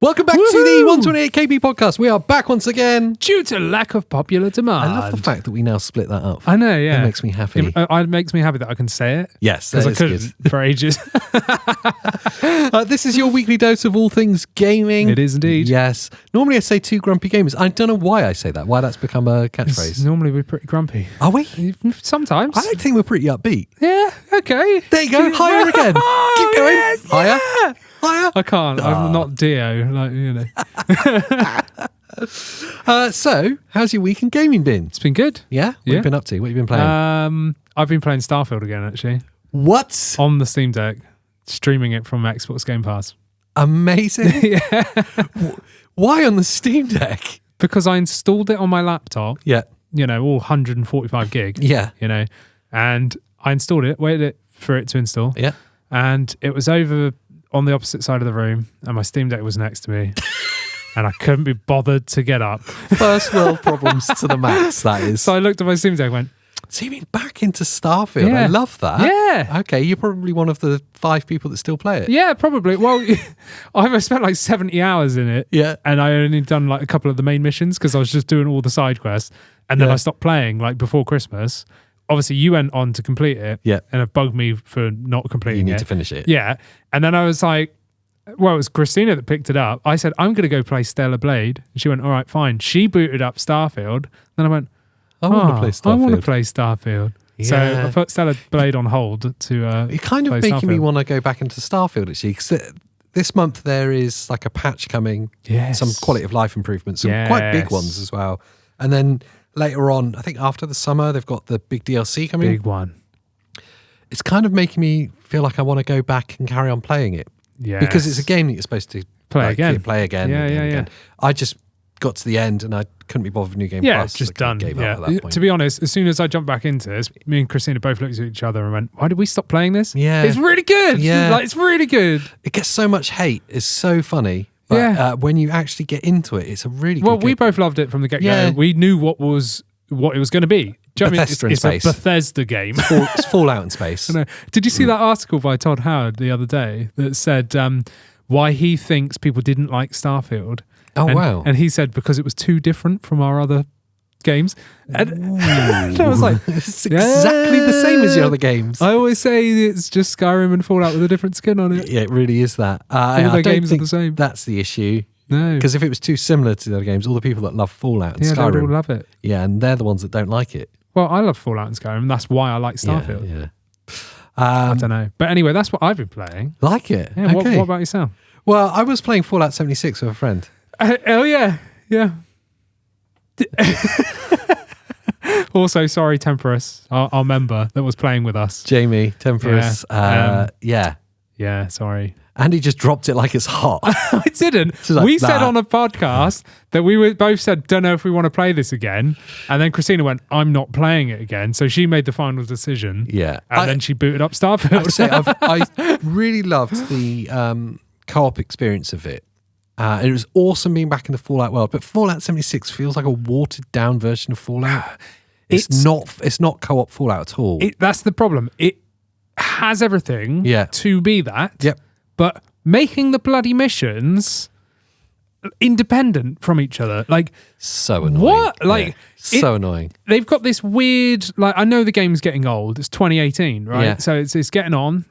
Welcome back to the 128 KB podcast. We are back once again. Due to lack of popular demand. I love the fact that we now split that up. I know, yeah. It makes me happy. It makes me happy that I can say it. Yes, because I couldn't for ages. This is your weekly dose of all things gaming. It is indeed. Yes. Normally I say two grumpy gamers. I don't know why I say that, why that's become a catchphrase. Normally we're pretty grumpy. Are we? Sometimes. I think we're pretty upbeat. Yeah, okay. There you go. Higher again. Keep going. Yes, Higher. yeah. Higher. I can't. I'm not Dio. Like, you know. So, how's your week in gaming been? It's been good. Yeah? What have you been up to? What have you been playing? I've been playing Starfield again, actually. What? On the Steam Deck. Streaming it from Xbox Game Pass. Amazing. Yeah. Why on the Steam Deck? Because I installed it on my laptop. Yeah. You know, all 145 gig. Yeah. You know, and I installed it, waited for it to install. Yeah. And it was over on the opposite side of the room, and my Steam Deck was next to me. And I couldn't be bothered to get up. First world problems to the max, that is. So I looked at my Steam Deck and went, so you've been back into Starfield. Yeah. I love that. Yeah. Okay, you're probably one of the 5 people that still play it. yeah, probably. Well, I've spent like 70 hours in it. Yeah. And I only done like a couple of the main missions because I was just doing all the side quests. And then Yeah. I stopped playing like before Christmas. Obviously, you went on to complete it. Yeah. And it bugged me for not completing it. You need to finish it. Yeah. And then I was like, well, it was Christina that picked it up. I said, I'm going to go play Stellar Blade. And she went, all right, fine. She booted up Starfield. Then I went, I want to play Starfield. I want to play Starfield. So Yeah. I put Stellar Blade on hold to You're kind of play making me Starfield. want to go back into Starfield, actually. 'Cause this month there is like a patch coming. Yes. Some quality of life improvements. Some quite big Yes. ones as well. And then later on, I think after the summer, they've got the big DLC coming. Big one. It's kind of making me feel like I want to go back and carry on playing it. Yeah. Because it's a game that you're supposed to Play again. Play again. Yeah, and yeah, again. yeah. I just got to the end and I couldn't be bothered with New Game Yeah, Plus. it's just so I done. gave Yeah. up at that point. To be honest, as soon as I jumped back into this, me and Christina both looked at each other and went, why did we stop playing this? Yeah. It's really good. Yeah. Like, it's really good. It gets so much hate. It's so funny. But Yeah. when you actually get into it, it's a really Well, good we game. both loved it from the get-go. Yeah. We knew what it was going to be. Do you know what I mean? Bethesda in It's space. a Bethesda game. It's Fallout in space. I know. Did you see that article by Todd Howard the other day that said why he thinks people didn't like Starfield? Oh, And- wow. And he said because it was too different from our other games. And I was like, It's exactly the same as your other games. I always say it's just Skyrim and Fallout with a different skin on it. Yeah, it really is that. All I their don't games are think the same. that's the issue. No. Because if it was too similar to the other games, all the people that love Fallout and Yeah, they Skyrim, all love it. yeah, and they're the ones that don't like it. Well, I love Fallout and Skyrim. That's why I like Starfield. Yeah. I don't know. But anyway, that's what I've been playing. Like it. Yeah, Okay. what about yourself? Well, I was playing Fallout 76 with a friend. Oh, yeah. Yeah. Also, sorry, Temperus, our member that was playing with us. Jamie, Temperus. Yeah. Yeah, sorry. And he just dropped it like it's hot. I didn't. She's like, We said "Nah." on a podcast that we were both said, don't know if we want to play this again. And then Christina went, I'm not playing it again. So she made the final decision. Yeah. And then she booted up Starfield. I have to say, I really loved the co-op experience of it. And it was awesome being back in the Fallout world. But Fallout 76 feels like a watered down version of Fallout. It's not co-op Fallout at all. That's the problem. It has everything Yeah. to be that. Yep. But making the bloody missions independent from each other. Like, So annoying. what? Like, Yeah. So annoying. they've got this weird, like, I know the game's getting old. It's 2018, right? Yeah. So it's getting on,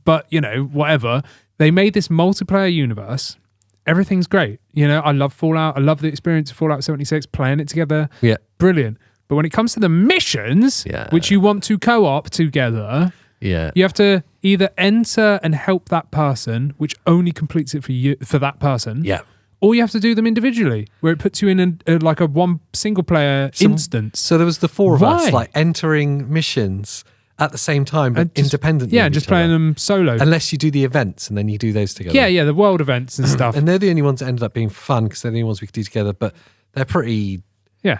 but, you know, whatever. They made this multiplayer universe. Everything's great. You know, I love Fallout. I love the experience of Fallout 76, playing it together. Yeah. Brilliant. But when it comes to the missions, Yeah. which you want to co-op together, Yeah. you have to either enter and help that person, which only completes it for that person. Yeah. Or you have to do them individually, where it puts you in like a one single player instance. So there was the 4 of us Why? like entering missions at the same time, but Just- independently. Yeah, of just each other. playing them solo. Unless you do the events and then you do those together. Yeah, the world events and stuff. And they're the only ones that ended up being fun because they're the only ones we could do together. But they're pretty. Yeah.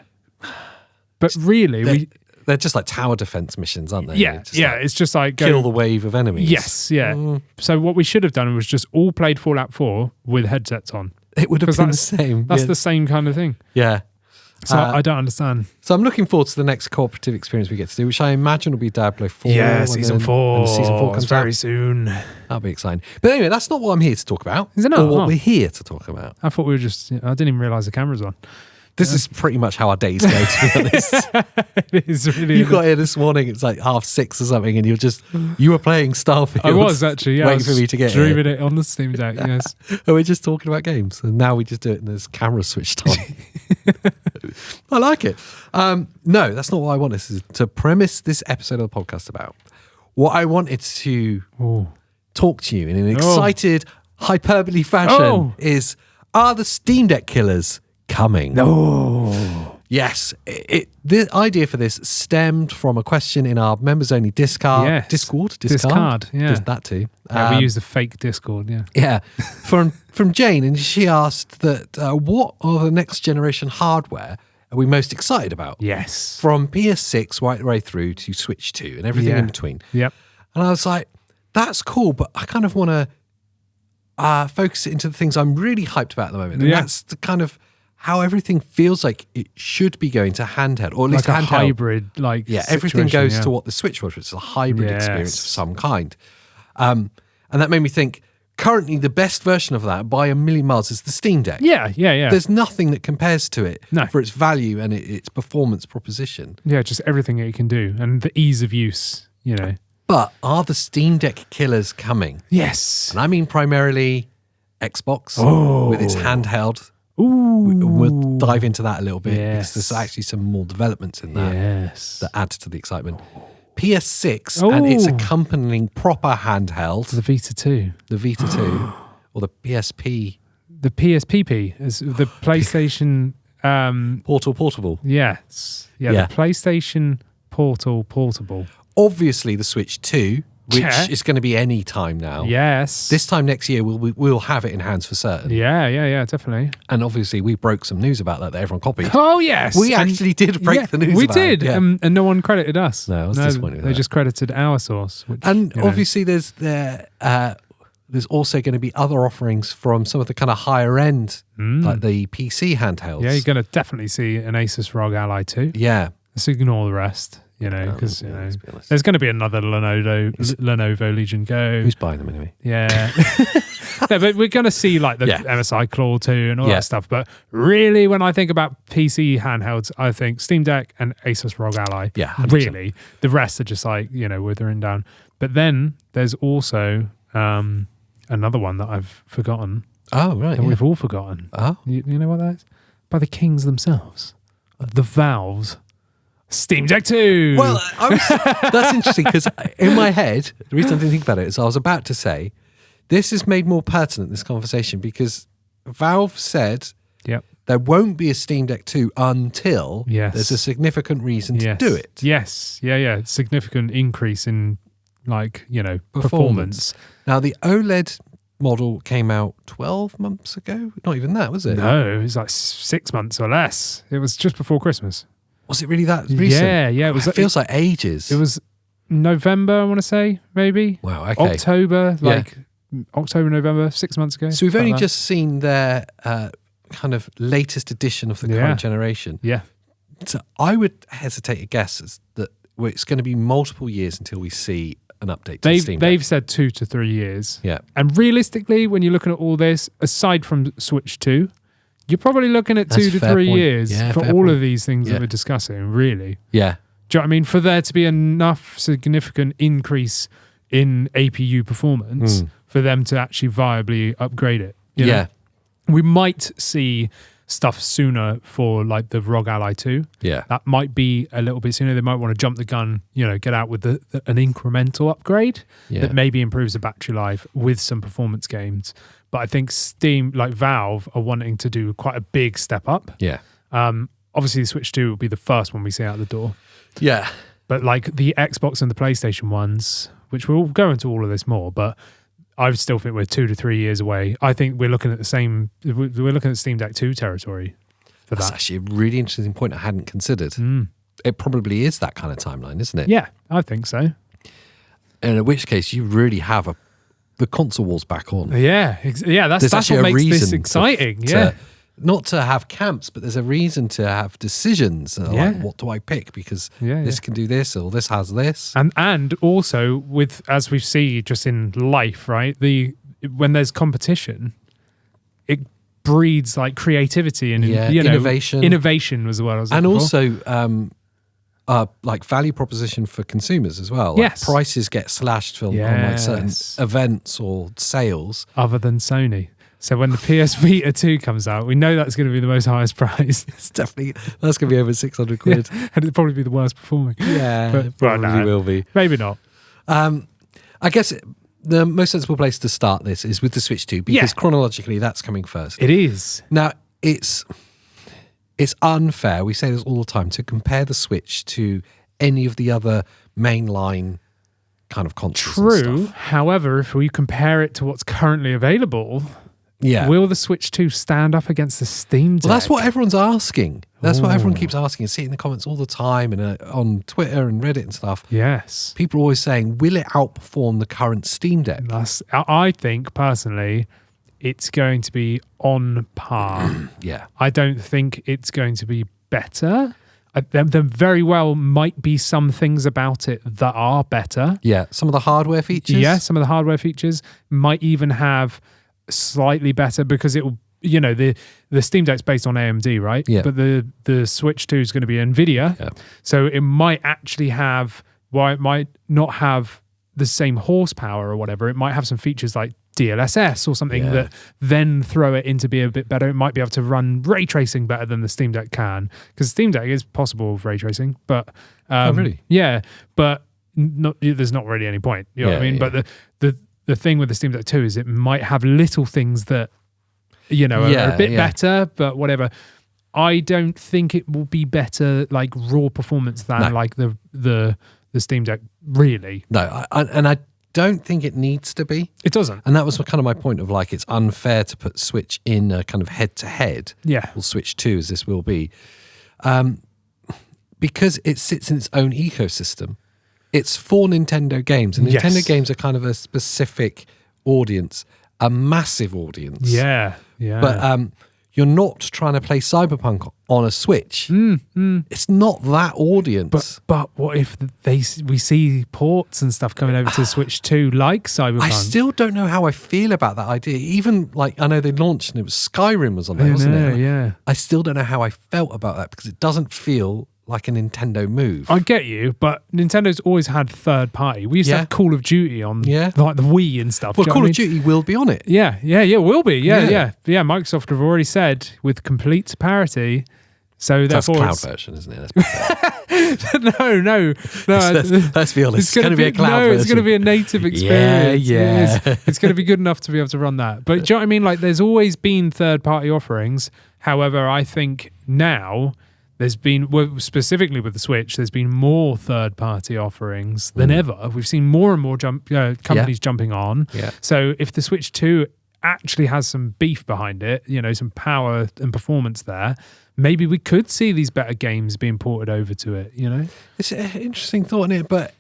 But really, They're just like tower defense missions, aren't they? yeah, Just yeah. like It's just like kill the wave of enemies. Yes, yeah. So what we should have done was just all played Fallout 4 with headsets on. It would have 'Cause been the that's- same. That's yeah. the same kind of thing. Yeah. So I don't understand. So I'm looking forward to the next cooperative experience we get to do, which I imagine will be Diablo 4. Yeah, when season then- 4. when season 4 comes very out. soon. That'll be exciting. But anyway, that's not what I'm here to talk about. Is it not? Or what Oh. we're here to talk about. I thought we were just. I didn't even realise the camera's on. This is pretty much how our days go, to be honest. It is really. You got here this morning, it's like 6:30 or something, and you were playing Starfield. I was actually, yeah. waiting for me to get here. streaming it on the Steam Deck, yes. And we're just talking about games, and now we just do it and there's camera switched on. I like it. No, that's not what I want. This is to premise this episode of the podcast about. What I wanted to talk to you in an excited hyperbole fashion is, are the Steam Deck killers coming? No. Yes. The idea for this stemmed from a question in our members-only Discord. Yes. Discord, yeah. There's that too. Yeah, we use the fake Discord, yeah. Yeah, from Jane, and she asked that what are the next generation hardware are we most excited about? Yes. From PS6 right the way through to Switch 2 and everything in between. Yep. And I was like, that's cool, but I kind of want to focus it into the things I'm really hyped about at the moment. And that's the kind of how everything feels like it should be going to handheld, or at least like a handheld. hybrid, Everything goes situation, to what the Switch was, which is a hybrid experience of Yes. some kind. And that made me think, currently the best version of that by a million miles is the Steam Deck. Yeah. There's nothing that compares to it No. for its value and its performance proposition. Yeah, just everything that you can do and the ease of use, you know. But are the Steam Deck killers coming? Yes. And I mean primarily Xbox with its handheld. Ooh. We'll dive into that a little bit because Yes. there's actually some more developments in that Yes. that add to the excitement. PS6 and its Oh. accompanying proper handheld, The Vita 2. the Vita 2 or the PSP The PSPP is the PlayStation. portable. Yes. Yeah. Yeah. The PlayStation Portable. Obviously, the Switch 2, which Yeah. is going to be any time now. Yes. This time next year, we'll have it in hands for certain. Yeah, definitely. And obviously, we broke some news about that everyone copied. Oh, yes. We And- actually did break the news We about did. it. Yeah. And no one credited us. No, I was disappointed with They that. just credited our source. Which, And you know. obviously, there's also going to be other offerings from some of the kind of higher end, like the PC handhelds. Yeah, you're going to definitely see an ASUS ROG Ally 2. Yeah. Let's ignore the rest, you know, because let's be honest. there's going to be another Lenovo Legion Go. Who's buying them anyway? Yeah. No, but we're going to see like the Yeah. MSI Claw 2 and all Yeah. that stuff. But really, when I think about PC handhelds, I think Steam Deck and ASUS ROG Ally. Yeah, 100%. Really. The rest are just like, you know, withering down. But then there's also another one that I've forgotten. Oh, right. That we've all forgotten. Oh. You know what that is? By the kings themselves. The Valve's Steam Deck 2. Well, that's interesting because in my head, the reason I didn't think about it is I was about to say, this is made more pertinent, this conversation, because Valve said Yep. there won't be a Steam Deck 2 until Yes. there's a significant reason to Yes. do it. Yes. Yeah. Significant increase in, like, you know, performance. Now, the OLED model came out 12 months ago. Not even that, was it? No, it was like 6 months or less. It was just before Christmas. Was it really that recent? Yeah. It feels like ages. It was November, I want to say, maybe. Wow, okay. October, October, November, 6 months ago. So we've something only like that. just seen their kind of latest edition of the current generation. Yeah. So I would hesitate to guess that it's going to be multiple years until we see an update to the Steam Deck. They've said 2 to 3 years. Yeah. And realistically, when you're looking at all this, aside from Switch 2, you're probably looking at That's 2 a to fair 3 point. years Yeah, for fair all point. of these things Yeah. that we're discussing, really. Yeah. Do you know what I mean? For there to be enough significant increase in APU performance for them to actually viably upgrade it. you know? Yeah. We might see stuff sooner for like the ROG Ally 2. Yeah. That might be a little bit sooner. They might want to jump the gun, you know, get out with an incremental upgrade Yeah. that maybe improves the battery life with some performance gains. But I think Steam, like Valve, are wanting to do quite a big step up. Yeah. Obviously, the Switch 2 will be the first one we see out the door. Yeah. But like the Xbox and the PlayStation ones, which we'll go into all of this more, but I still think we're 2 to 3 years away. I think we're looking at the same, we're looking at Steam Deck 2 territory for That's that. actually a really interesting point I hadn't considered. It probably is that kind of timeline, isn't it? Yeah, I think so. And in which case, you really have the console wars back on. Yeah, that's actually what a makes this reason exciting. to not to have camps, but there's a reason to have decisions. Like, what do I pick? Because this can do this, or this has this. And also with, as we see just in life, right? When there's competition, it breeds like creativity and innovation. Innovation was the word I was looking for. Also, like value proposition for consumers as well. Like prices get slashed on like certain events or sales. Other than Sony. So when the PS Vita 2 comes out, we know that's going to be the most highest price. It's definitely, that's going to be over 600 quid. And it'll probably be the worst performing. Yeah, it probably will be. Maybe not. I guess the most sensible place to start this is with the Switch 2, because chronologically that's coming first. It is. Now, it's unfair, we say this all the time, to compare the Switch to any of the other mainline kind of consoles. True. And stuff. However, if we compare it to what's currently available, will the Switch 2 stand up against the Steam Deck? Well, that's what everyone's asking. That's what everyone keeps asking. I see it in the comments all the time and on Twitter and Reddit and stuff. Yes. People are always saying, will it outperform the current Steam Deck? I think, personally, it's going to be on par. I don't think it's going to be better. There very well might be some things about it that are better. Yeah, some of the hardware features. Yeah, some of the hardware features might even have slightly better, because it will, the Steam Deck's based on AMD, right? Yeah. But the Switch 2 is going to be NVIDIA. Yeah. So it might actually have, while it might not have the same horsepower or whatever, it might have some features like DLSS or something that then throw it into be a bit better. It might be able to run ray tracing better than the Steam Deck can, because the Steam Deck is possible with ray tracing, but really? Yeah, but there's not really any point. You know what I mean? Yeah. But the thing with the Steam Deck 2 is it might have little things that are a bit better, but whatever. I don't think it will be better like raw performance than like the Steam Deck, really. No, I don't think it needs to be. It doesn't. And that was kind of my point of like, it's unfair to put Switch in a kind of head-to-head. Yeah. Or Switch 2, as this will be. Because it sits in its own ecosystem. It's for Nintendo games. And Nintendo games are kind of a specific audience, a massive audience. Yeah, yeah. But you're not trying to play Cyberpunk on a Switch. It's not that audience. But what if we see ports and stuff coming over to Switch 2 like Cyberpunk? I still don't know how I feel about that idea. Even like, I know they launched and it was Skyrim was on there, wasn't it? Yeah. I still don't know how I felt about that, because it doesn't feel like a Nintendo move. I get you, but Nintendo's always had third party. We used to have Call of Duty on like the Wii and stuff. Well, Call of Duty will be on it. Yeah, will be. Yeah. Microsoft have already said with complete parity. So that's therefore, cloud version, isn't it? No. Let's be honest. It's going to be a cloud version. It's going to be a native experience. Yeah. It's going to be good enough to be able to run that. But do you know what I mean? Like, there's always been third-party offerings. However, I think now there's been, specifically with the Switch, there's been more third-party offerings than ever. We've seen more and more companies jumping on. Yeah. So if the Switch 2 actually has some beef behind it, some power and performance there, maybe we could see these better games being ported over to it, It's an interesting thought, isn't it? But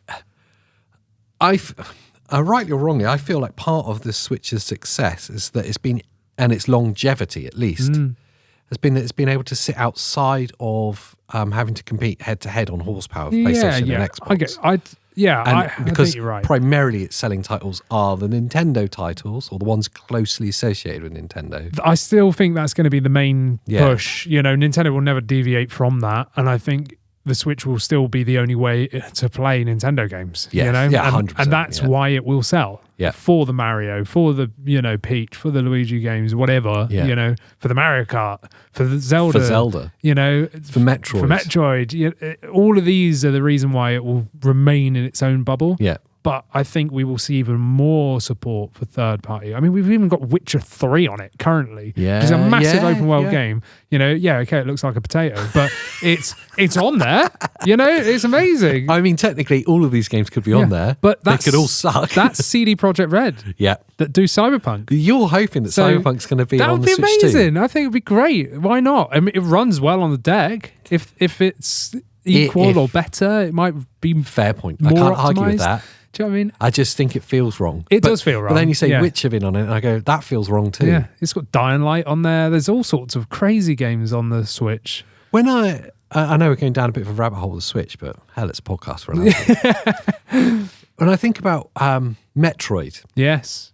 rightly or wrongly, I feel like part of the Switch's success is that it's been, and its longevity at least, has been that it's been able to sit outside of having to compete head-to-head on horsepower with PlayStation and Xbox. I because think you're right. Primarily its selling titles are the Nintendo titles, or the ones closely associated with Nintendo. I still think that's going to be the main push. Nintendo will never deviate from that, and I think the Switch will still be the only way to play Nintendo games. Yeah, 100%. And that's why it will sell. Yeah. For the Mario, for the Peach, for the Luigi games, whatever. Yeah. For the Mario Kart, for the Zelda. For Metroid. All of these are the reason why it will remain in its own bubble. Yeah. But I think we will see even more support for third party. I mean, we've even got Witcher 3 on it currently, which is a massive open world game. It looks like a potato, but it's on there. It's amazing. I mean, technically, all of these games could be on there, but they could all suck. That's CD Projekt Red. That do Cyberpunk. You're hoping that Cyberpunk's going to be on the Switch too. That would be amazing. I think it'd be great. Why not? I mean, it runs well on the deck. If it's equal or better, it might be fair point. I can't optimized. argue with that. Do you know what I mean? I just think it feels wrong. It does feel wrong. But then you say yeah. Witcher in on it, and I go, that feels wrong too. Yeah, it's got Dying Light on there. There's all sorts of crazy games on the Switch. When I know we're going down a bit of a rabbit hole with the Switch, but hell, it's a podcast for an When I think about Metroid, Yes.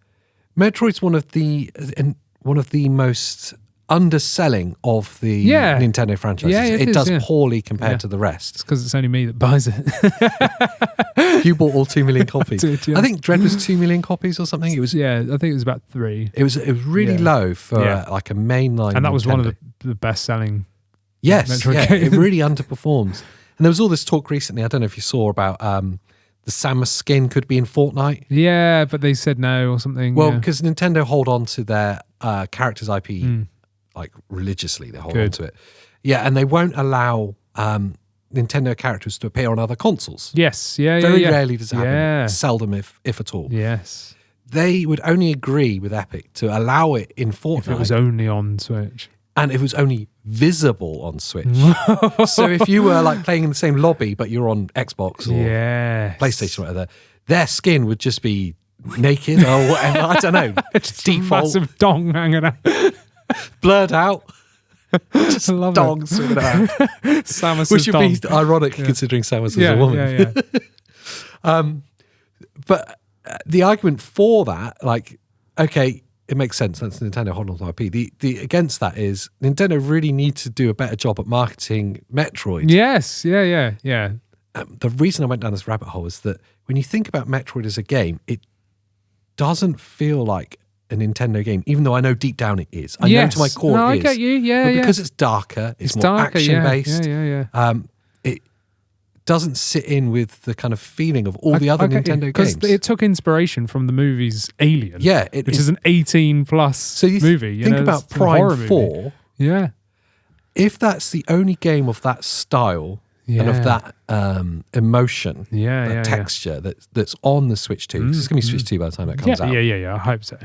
Metroid's one of the most underselling of the Nintendo franchises. Yeah, it is, does yeah. poorly compared to the rest. It's because it's only me that buys it. You bought all 2 million copies. Did, yeah. I think Dread was 2 million copies or something. It was Yeah, I think it was about 3. It was really low for like a mainline, And that was one Nintendo. of the best selling. Yes, Metroid it games. really underperforms. And there was all this talk recently. I don't know if you saw about the Samus skin could be in Fortnite. Yeah, but they said no or something. Well, yeah. because Nintendo hold on to their characters' IP like religiously. They hold on to it. Yeah, and they won't allow Nintendo characters to appear on other consoles. Yes, yeah, Very rarely does it happen. Yeah. Seldom, if at all. Yes. They would only agree with Epic to allow it in Fortnite. If it was only on Switch. And it was only visible on Switch. So if you were like playing in the same lobby, but you're on Xbox or PlayStation or whatever, their skin would just be naked or whatever. I don't know. Just Default. massive dong hanging out. Blurred out. Just I love dong swinging around. Samus Which would dong. be ironic considering Samus is a woman. Yeah. But the argument for that, like, okay, it makes sense. That's Nintendo holding on to IP. The against that is Nintendo really needs to do a better job at marketing Metroid. Yes, yeah. The reason I went down this rabbit hole is that when you think about Metroid as a game, it doesn't feel like a Nintendo game, even though I know deep down it is. I know to my core no, it I is. get you. Yeah, But yeah. because it's darker, it's more darker, action-based. Yeah. It doesn't sit in with the kind of feeling of all the other Nintendo games. Because it took inspiration from the movies Alien. Yeah. Which is an 18+ movie. Think about it's a horror Prime movie. 4. Yeah. If that's the only game of that style and of that emotion, that texture that's on the Switch 2, because it's going to be Switch 2 by the time that comes out. Yeah. I hope so.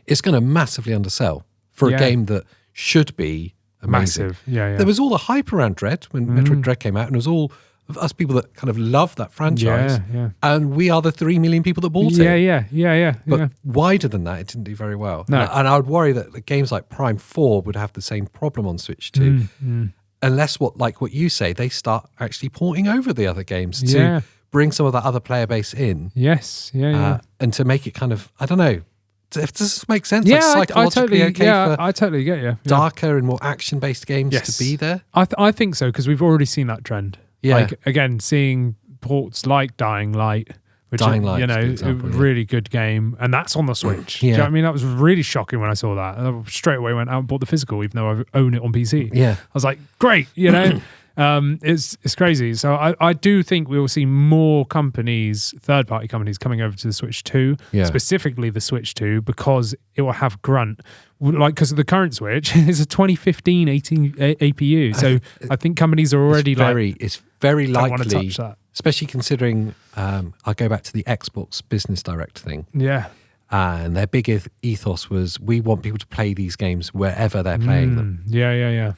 It's going to massively undersell for a game that should be amazing. Massive. Yeah. There was all the hype around Dread when Metroid Dread came out, and it was all of us people that kind of love that franchise. Yeah. And we are the 3 million people that bought it. Yeah. But wider than that, it didn't do very well. No. And I would worry that the games like Prime 4 would have the same problem on Switch 2. Unless what you say, they start actually porting over the other games to bring some of that other player base in. Yes. Yeah. And to make it kind of, I don't know, does this make sense? Yeah, like psychologically I for totally get you. Yeah. darker and more action-based games to be there? I think so, because we've already seen that trend. Yeah. Like, again, seeing ports like Dying Light, which Dying Light is a good a example, really good game, and that's on the Switch. Do you know what I mean? That was really shocking when I saw that. I straight away went out and bought the physical, even though I own it on PC. Yeah. I was like, great, it's crazy. So I do think we will see more companies, third-party companies, coming over to the Switch 2, specifically the Switch 2, because it will have grunt. Like, because the current Switch is a 2015 APU. So I think companies are already it's very don't want to likely, touch that. especially considering I'll go back to the Xbox Business Direct thing. Yeah. And their big ethos was, we want people to play these games wherever they're playing them. Yeah.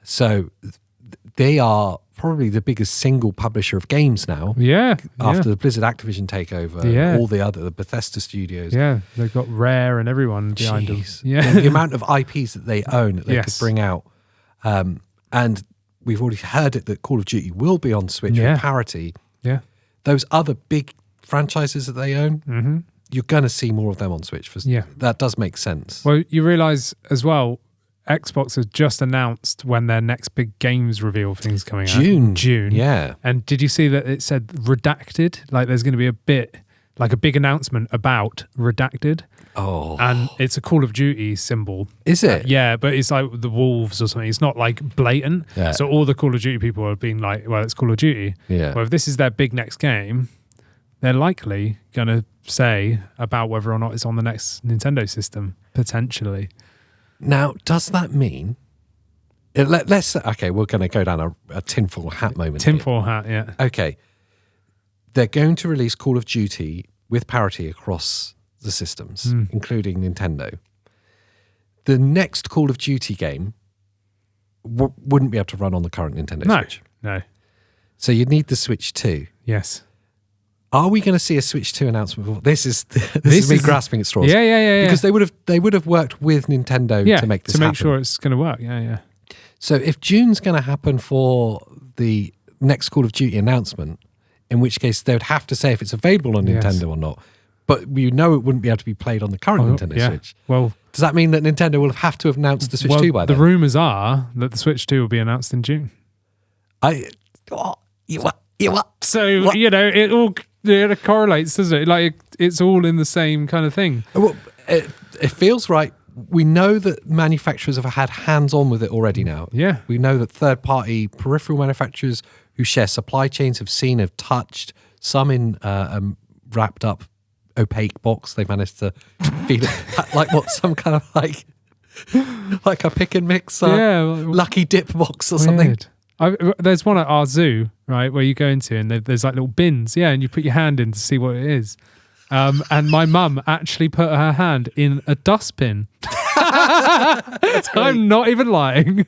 So they are probably the biggest single publisher of games now. Yeah. After the Blizzard Activision takeover, and all the Bethesda studios. Yeah, they've got Rare and everyone behind them. Yeah, the amount of IPs that they own that they could bring out, and we've already heard it that Call of Duty will be on Switch with parity. Yeah, those other big franchises that they own, you're going to see more of them on Switch. That does make sense. Well, you realise as well, Xbox has just announced when their next big games reveal thing's coming out. June. Yeah. And did you see that it said redacted? Like, there's going to be a big announcement about redacted. Oh. And it's a Call of Duty symbol. Is it? Yeah, but it's like the wolves or something. It's not like blatant. Yeah. So all the Call of Duty people have been like, well, it's Call of Duty. Yeah. Well, if this is their big next game, they're likely going to say about whether or not it's on the next Nintendo system, potentially. Now, does that mean... Let's okay, we're going to go down a tinfoil hat moment. Tinfoil hat, yeah. Okay. They're going to release Call of Duty with parity across the systems, including Nintendo. The next Call of Duty game wouldn't be able to run on the current Nintendo Switch. No. So you'd need the Switch 2. Yes. Are we going to see a Switch 2 announcement? This is me grasping at straws. Yeah. Because they would have worked with Nintendo to make this happen. Sure it's going to work. Yeah. So if June's going to happen for the next Call of Duty announcement, in which case they would have to say if it's available on Nintendo or not. But we know it wouldn't be able to be played on the current Nintendo Switch. Well, does that mean that Nintendo will have to have announced the Switch 2 by then? The rumours are that the Switch 2 will be announced in June. So, what? It all correlates, doesn't it? Like, it's all in the same kind of thing. Well, it feels right. We know that manufacturers have had hands-on with it already now. Yeah. We know that third-party peripheral manufacturers who share supply chains have touched, some in wrapped up opaque box. They've managed to feel it like some kind of like a pick and mix lucky dip box or something. There's one at our zoo, right, where you go into and there's like little bins, and you put your hand in to see what it is. And my mum actually put her hand in a dustbin. I'm not even lying.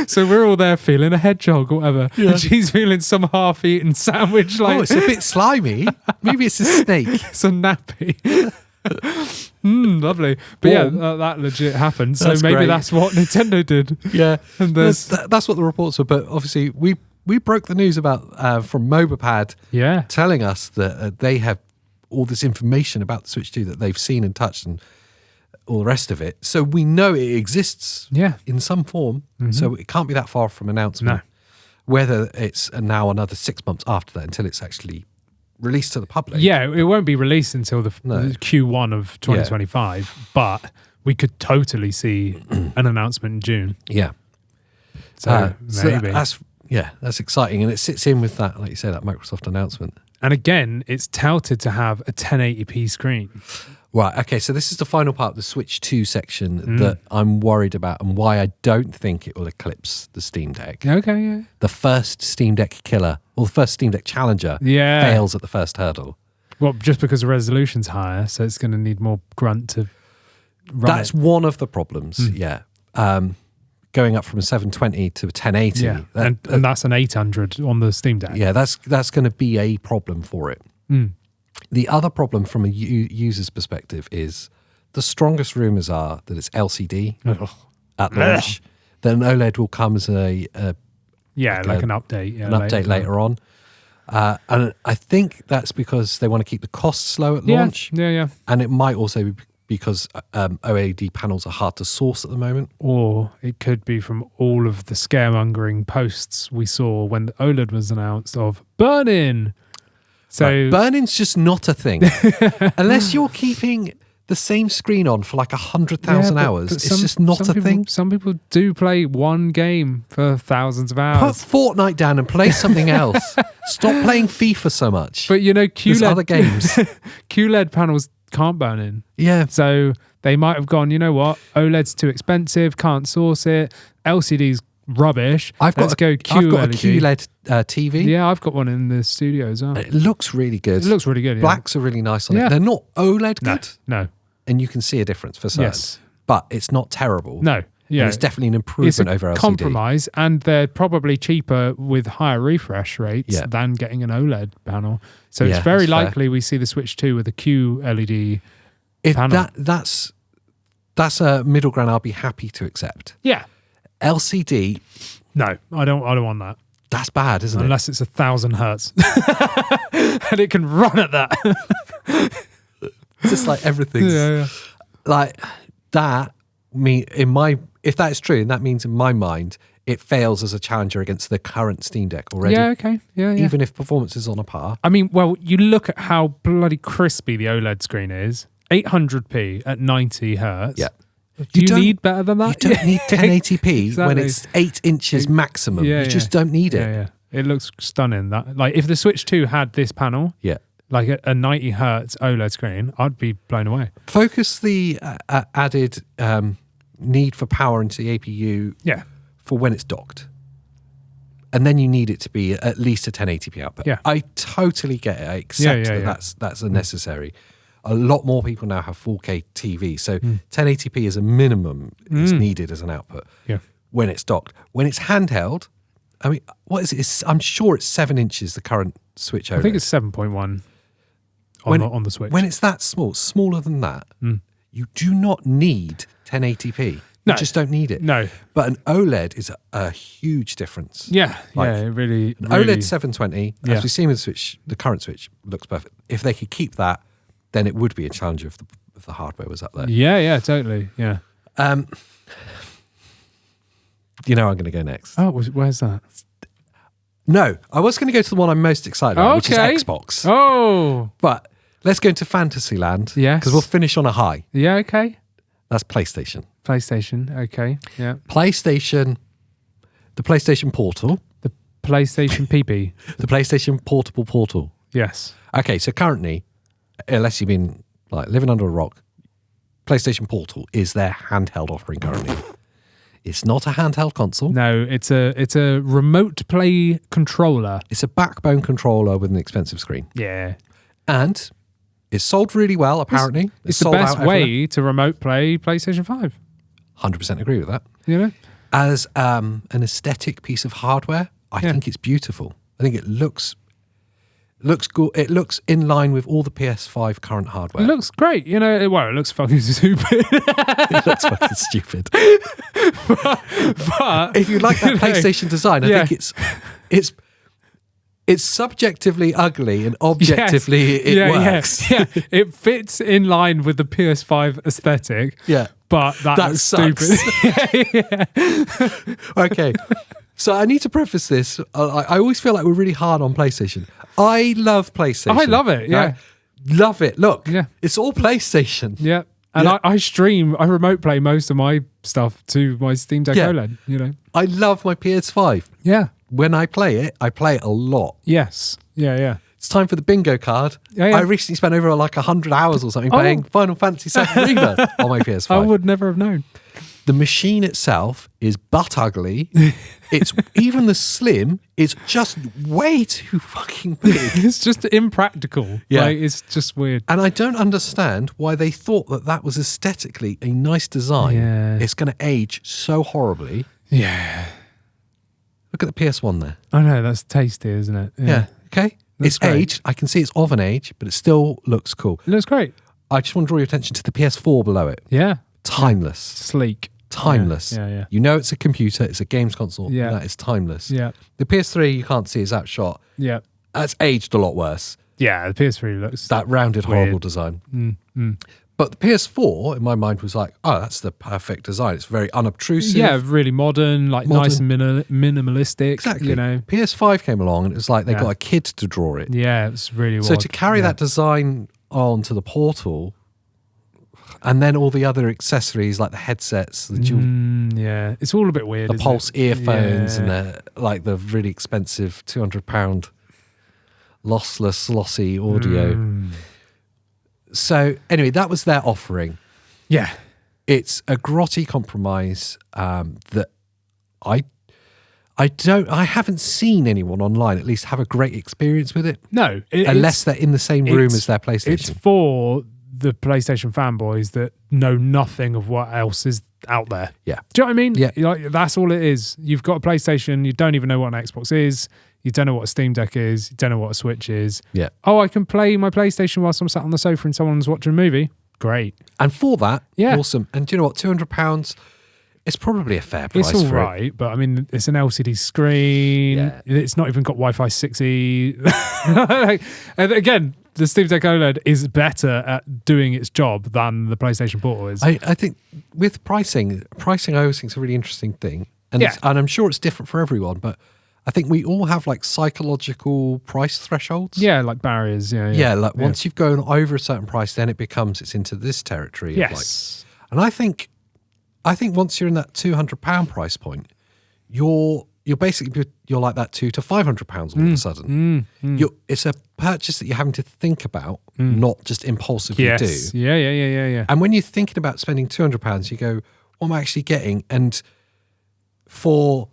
So we're all there feeling a hedgehog or whatever. Yeah. And she's feeling some half-eaten sandwich. Like, it's a bit slimy. Maybe it's a snake. It's a nappy. Lovely. But that legit happened. So maybe that's what Nintendo did. Yeah. And that's what the reports were. But obviously we broke the news about from Mobapad telling us that they have all this information about the Switch 2 that they've seen and touched and all the rest of it. So we know it exists in some form. Mm-hmm. So it can't be that far from announcement. No. Whether it's now another 6 months after that until it's actually released to the public. Yeah, it won't be released until the Q1 of 2025, but we could totally see an announcement in June. Yeah. So maybe. That's exciting. And it sits in with that, like you say, that Microsoft announcement. And again, it's touted to have a 1080p screen. Right, okay, so this is the final part of the Switch 2 section that I'm worried about and why I don't think it will eclipse the Steam Deck. Okay, yeah. The first Steam Deck killer, or the first Steam Deck challenger, fails at the first hurdle. Well, just because the resolution's higher, so it's going to need more grunt to run That's one of the problems, going up from a 720 to a 1080. Yeah, and that's an 800 on the Steam Deck. Yeah, that's going to be a problem for it. The other problem from a user's perspective is the strongest rumours are that it's LCD at launch. Then OLED will come as an update. An update later on. And I think that's because they want to keep the costs low at launch. Yeah. And it might also be because OLED panels are hard to source at the moment. Or it could be from all of the scaremongering posts we saw when the OLED was announced of burn-in. So burn-in's just not a thing. Unless you're keeping the same screen on for like 100,000 hours, it's just not a thing. Some people do play one game for thousands of hours. Put Fortnite down and play something else. Stop playing FIFA so much. But there's other games. QLED panels can't burn in. Yeah. So they might have gone, you know what, OLED's too expensive, can't source it. LCD's rubbish. I've got a QLED TV. Yeah, I've got one in the studio as well. It looks really good. It looks really good. Blacks are really nice on it. They're not OLED good. No. And you can see a difference for certain. Yes. But it's not terrible. No. Yeah. And it's definitely an improvement over LCD. It's a compromise, and they're probably cheaper with higher refresh rates than getting an OLED panel. So it's very likely we see the Switch 2 with a QLED panel. That's a middle ground I'll be happy to accept. Yeah. LCD. No, I don't want that. That's bad, isn't it? Unless it's 1,000 hertz. And it can run at that. Just like everything. Yeah. Like that, if that is true, and that means in my mind, it fails as a challenger against the current Steam Deck already. Yeah, okay. Yeah. Even if performance is on a par. I mean, well, you look at how bloody crispy the OLED screen is. 800p at 90 hertz. Yeah. Do you need better than that? You don't need 1080p when it's 8 inches maximum. You just don't need it. Yeah. It looks stunning. Like if the Switch 2 had this panel, like a 90 hertz OLED screen, I'd be blown away. Focus the added need for power into the APU for when it's docked. And then you need it to be at least a 1080p output. Yeah. I totally get it. I accept that's a necessary. A lot more people now have 4K TV, so 1080p is a minimum is needed as an output when it's docked. When it's handheld, I mean, what is it? I'm sure it's 7 inches, the current Switch OLED. I think it's 7.1 on the Switch. When it's that small, smaller than that, you do not need 1080p. No. You just don't need it. No. But an OLED is a huge difference. Yeah, Like, it really... An really, OLED 720, Yeah. as we've seen with the Switch, the current Switch looks perfect. If they could keep that, then it would be a challenge if the hardware was up there. Yeah, totally. Yeah. You know I'm going to go next. Oh, where's that? No, I was going to go to the one I'm most excited about, which is Okay. Xbox. Oh, But let's go into Fantasyland. Yes. Because we'll finish on a high. yeah, okay. That's PlayStation. PlayStation, okay. Yeah. PlayStation, the PlayStation Portal, The PlayStation PP. the PlayStation Portable Portal. Yes. Okay, so currently, unless you've been like living under a rock, PlayStation Portal is their handheld offering currently. It's not a handheld console. No, it's a remote play controller. It's a backbone controller with an expensive screen. Yeah. And it's sold really well, apparently. It's the sold best out way to remote play PlayStation 5. 100% agree with that. You know? As an aesthetic piece of hardware, I think it's beautiful. I think it looks good. It looks in line with all the PS5 current hardware. It looks great. You know, it looks fucking stupid. It looks fucking stupid. but If you like that PlayStation design, I think it's subjectively ugly and objectively it works. Yeah. It fits in line with the PS5 aesthetic. Yeah. But that looks sucks. stupid. Okay. So I need to preface this. I always feel like we're really hard on PlayStation. I love PlayStation. I love it, yeah. Right? Love it. Look, Yeah. it's all PlayStation. Yeah. And Yeah. I remote play most of my stuff to my Steam Deck Yeah. OLED, you know. I love my PS5. Yeah. When I play it a lot. Yes. Yeah. It's time for the bingo card. Yeah. I recently spent over like 100 hours or something playing Final Fantasy VII Rebirth on my PS5. I would never have known. The machine itself is butt ugly. It's even the Slim is just way too fucking big. It's just impractical. Yeah. Like, it's just weird. And I don't understand why they thought that was aesthetically a nice design. Yeah. It's going to age so horribly. Yeah. Look at the PS1 there. I know, that's tasty, isn't it? Yeah. Okay. That's It's great. aged. I can see it's of an age, but it still looks cool. It looks great. I just want to draw your attention to the PS4 below it. Yeah. Timeless. Sleek. Timeless. Yeah. You know it's a computer, it's a games console. Yeah. That is timeless. Yeah. The PS3 you can't see is outshot. Yeah. That's aged a lot worse. Yeah, the PS3 looks... That rounded, Weird. horrible design. But the PS4, in my mind, was like, oh, that's the perfect design. It's very unobtrusive. Yeah, really modern, like nice and minimalistic. Exactly. You know? PS5 came along and it was like they Yeah. got a kid to draw it. Yeah, it's really So odd. to carry that design onto the Portal, and then all the other accessories like the headsets, the dual, Yeah, it's all a bit weird. the isn't Pulse it? earphones, Yeah. and the really expensive £200 lossless, lossy audio. So anyway, that was their offering. Yeah. It's a grotty compromise that I haven't seen anyone online at least have a great experience with it. No. Unless they're in the same room as their PlayStation. It's for the PlayStation fanboys that know nothing of what else is out there. Yeah. Do you know what I mean? Yeah. Like, that's all it is. You've got a PlayStation, you don't even know what an Xbox is, you don't know what a Steam Deck is, you don't know what a Switch is. Yeah. Oh, I can play my PlayStation whilst I'm sat on the sofa and someone's watching a movie. Great. And for that, Yeah. awesome. And do you know what? £200, it's probably a fair price It's all for it. right, but I mean, it's an LCD screen. Yeah. It's not even got Wi-Fi 6E. And again, the Steam Deck OLED is better at doing its job than the PlayStation Portal is. I think with pricing I always think is a really interesting thing. And, Yeah. and I'm sure it's different for everyone, but I think we all have like psychological price thresholds. Yeah, like barriers. Yeah, like once you've gone over a certain price, then it's into this territory. Yes. And I think once you're in that £200 price point, you're basically you're like that £200 to £500 all of a sudden. It's a purchase that you're having to think about, not just impulsively do. Yeah. And when you're thinking about spending £200, you go, what am I actually getting? And for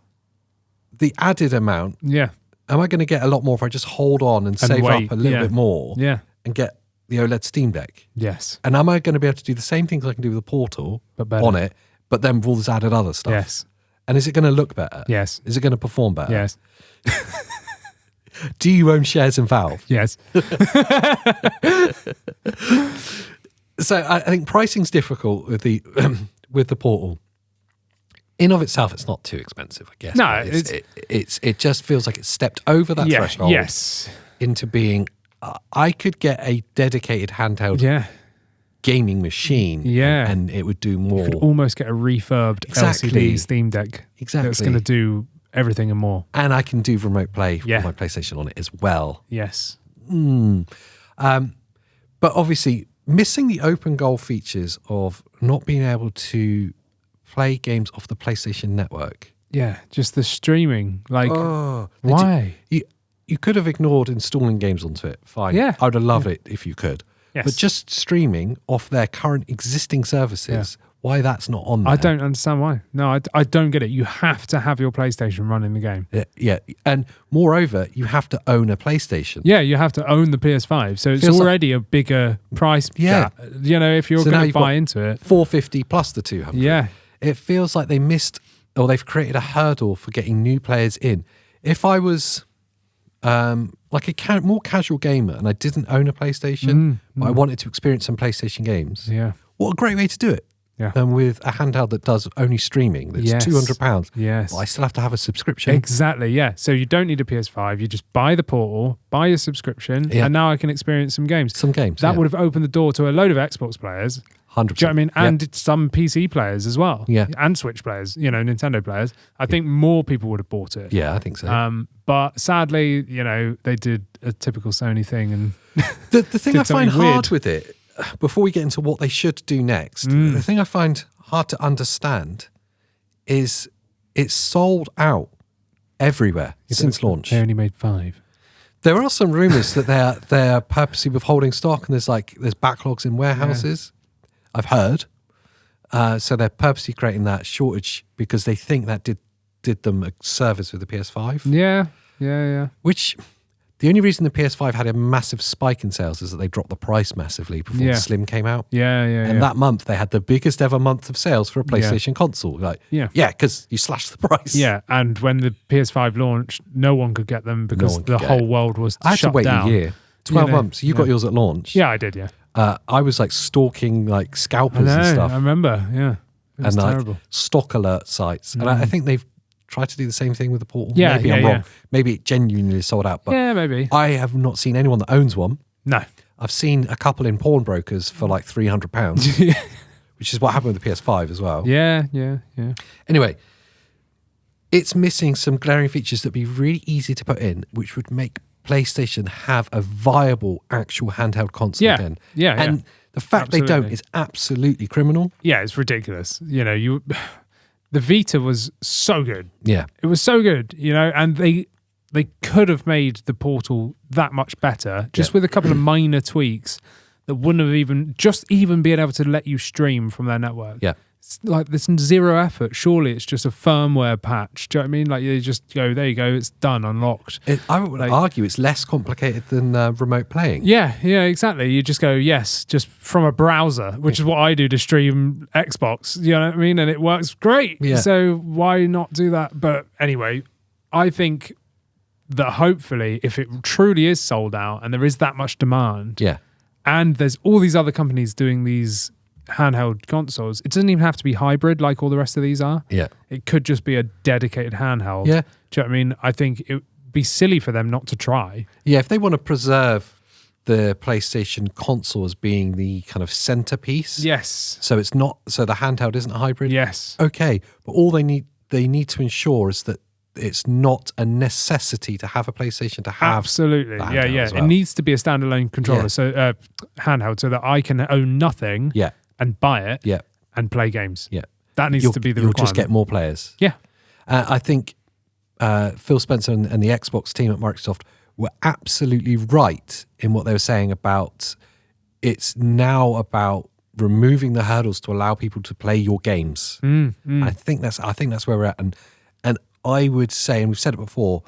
the added amount, Yeah. am I going to get a lot more if I just hold on and save wait, up a little bit more Yeah. and get the OLED Steam Deck? Yes. And am I going to be able to do the same things I can do with the Portal But better. on it, but then with all this added other stuff? Yes. And is it going to look better? Yes. Is it going to perform better? Yes. Do you own shares in Valve? Yes. So I think pricing's difficult with the with the Portal. In of itself, it's not too expensive, I guess. No, but it just feels like it's stepped over that threshold into being. I could get a dedicated handheld gaming machine, and it would do more. You could almost get a refurbed LCD Steam Deck. Exactly, that's going to do everything and more. And I can do remote play with my PlayStation on it as well. Yes. But obviously, missing the open goal features of not being able to play games off the PlayStation Network. Yeah, just the streaming. Like, why? You could have ignored installing games onto it. Fine. Yeah. I would have loved it if you could. Yes. But just streaming off their current existing services, why that's not on there? I don't understand why. No, I don't get it. You have to have your PlayStation running the game. Yeah. And moreover, you have to own a PlayStation. Yeah, you have to own the PS5. So it's already a bigger price gap. You know, if you're going to buy into it. $450 plus the $200. Yeah. It feels like they missed, or they've created a hurdle for getting new players in. If I was like a more casual gamer and I didn't own a PlayStation, but I wanted to experience some PlayStation games, what a great way to do it. Yeah. Than with a handheld that does only streaming, that's £200. Yes. But I still have to have a subscription. Exactly, yeah. So you don't need a PS5. You just buy the Portal, buy your subscription, and now I can experience some games. That would have opened the door to a load of Xbox players. 100%. Do you know what I mean? And some PC players as well. Yeah. And Switch players, you know, Nintendo players. I think more people would have bought it. Yeah, I think so. But sadly, you know, they did a typical Sony thing. And the thing I find hard weird with it, before we get into what they should do next, the thing I find hard to understand is it's sold out everywhere since launch. They only made 5. There are some rumours that they're purposely withholding stock, and there's backlogs in warehouses. I've heard. So they're purposely creating that shortage because they think that did them a service with the PS5. Yeah. Which, the only reason the PS5 had a massive spike in sales is that they dropped the price massively before the Slim came out. And that month they had the biggest ever month of sales for a PlayStation console. Because you slashed the price. Yeah, and when the PS5 launched, no one could get them because the whole world was I had shut to wait down. a year. 12 months. You got yours at launch. Yeah, I did, yeah. I was stalking scalpers and stuff. I remember, yeah. It was terrible. Stock alert sites. And I think they've tried to do the same thing with the Portal. Yeah, maybe I'm wrong. Maybe it genuinely sold out. But maybe. I have not seen anyone that owns one. No. I've seen a couple in pawnbrokers for £300, which is what happened with the PS5 as well. Yeah. Anyway, it's missing some glaring features that would be really easy to put in, which would make PlayStation have a viable actual handheld console again. And the fact they don't is absolutely criminal. Yeah, it's ridiculous. You know, the Vita was so good. Yeah. It was so good, you know, and they could have made the Portal that much better just with a couple of minor tweaks that wouldn't have even been able to let you stream from their network. Yeah. It's like there's zero effort. Surely it's just a firmware patch. Do you know what I mean? Like you just go, there you go, it's done, unlocked. I would argue it's less complicated than remote playing. Yeah, exactly. You just go, yes, just from a browser, which is what I do to stream Xbox. You know what I mean? And it works great. Yeah. So why not do that? But anyway, I think that hopefully if it truly is sold out and there is that much demand, and there's all these other companies doing these handheld consoles, it doesn't even have to be hybrid like all the rest of these are. It could just be a dedicated handheld. Do you know what I mean? I think it would be silly for them not to try. If they want to preserve the PlayStation console as being the kind of centerpiece, so it's not, so the handheld isn't a hybrid, okay, but all they need to ensure is that it's not a necessity to have a PlayStation to have. Absolutely, well. It needs to be a standalone controller, so handheld, so that I can own nothing, and buy it, and play games. That needs to be the requirement. You'll just get more players. I think Phil Spencer and the Xbox team at Microsoft were absolutely right in what they were saying about it's now about removing the hurdles to allow people to play your games. I think that's where we're at, and I would say, and we've said it before,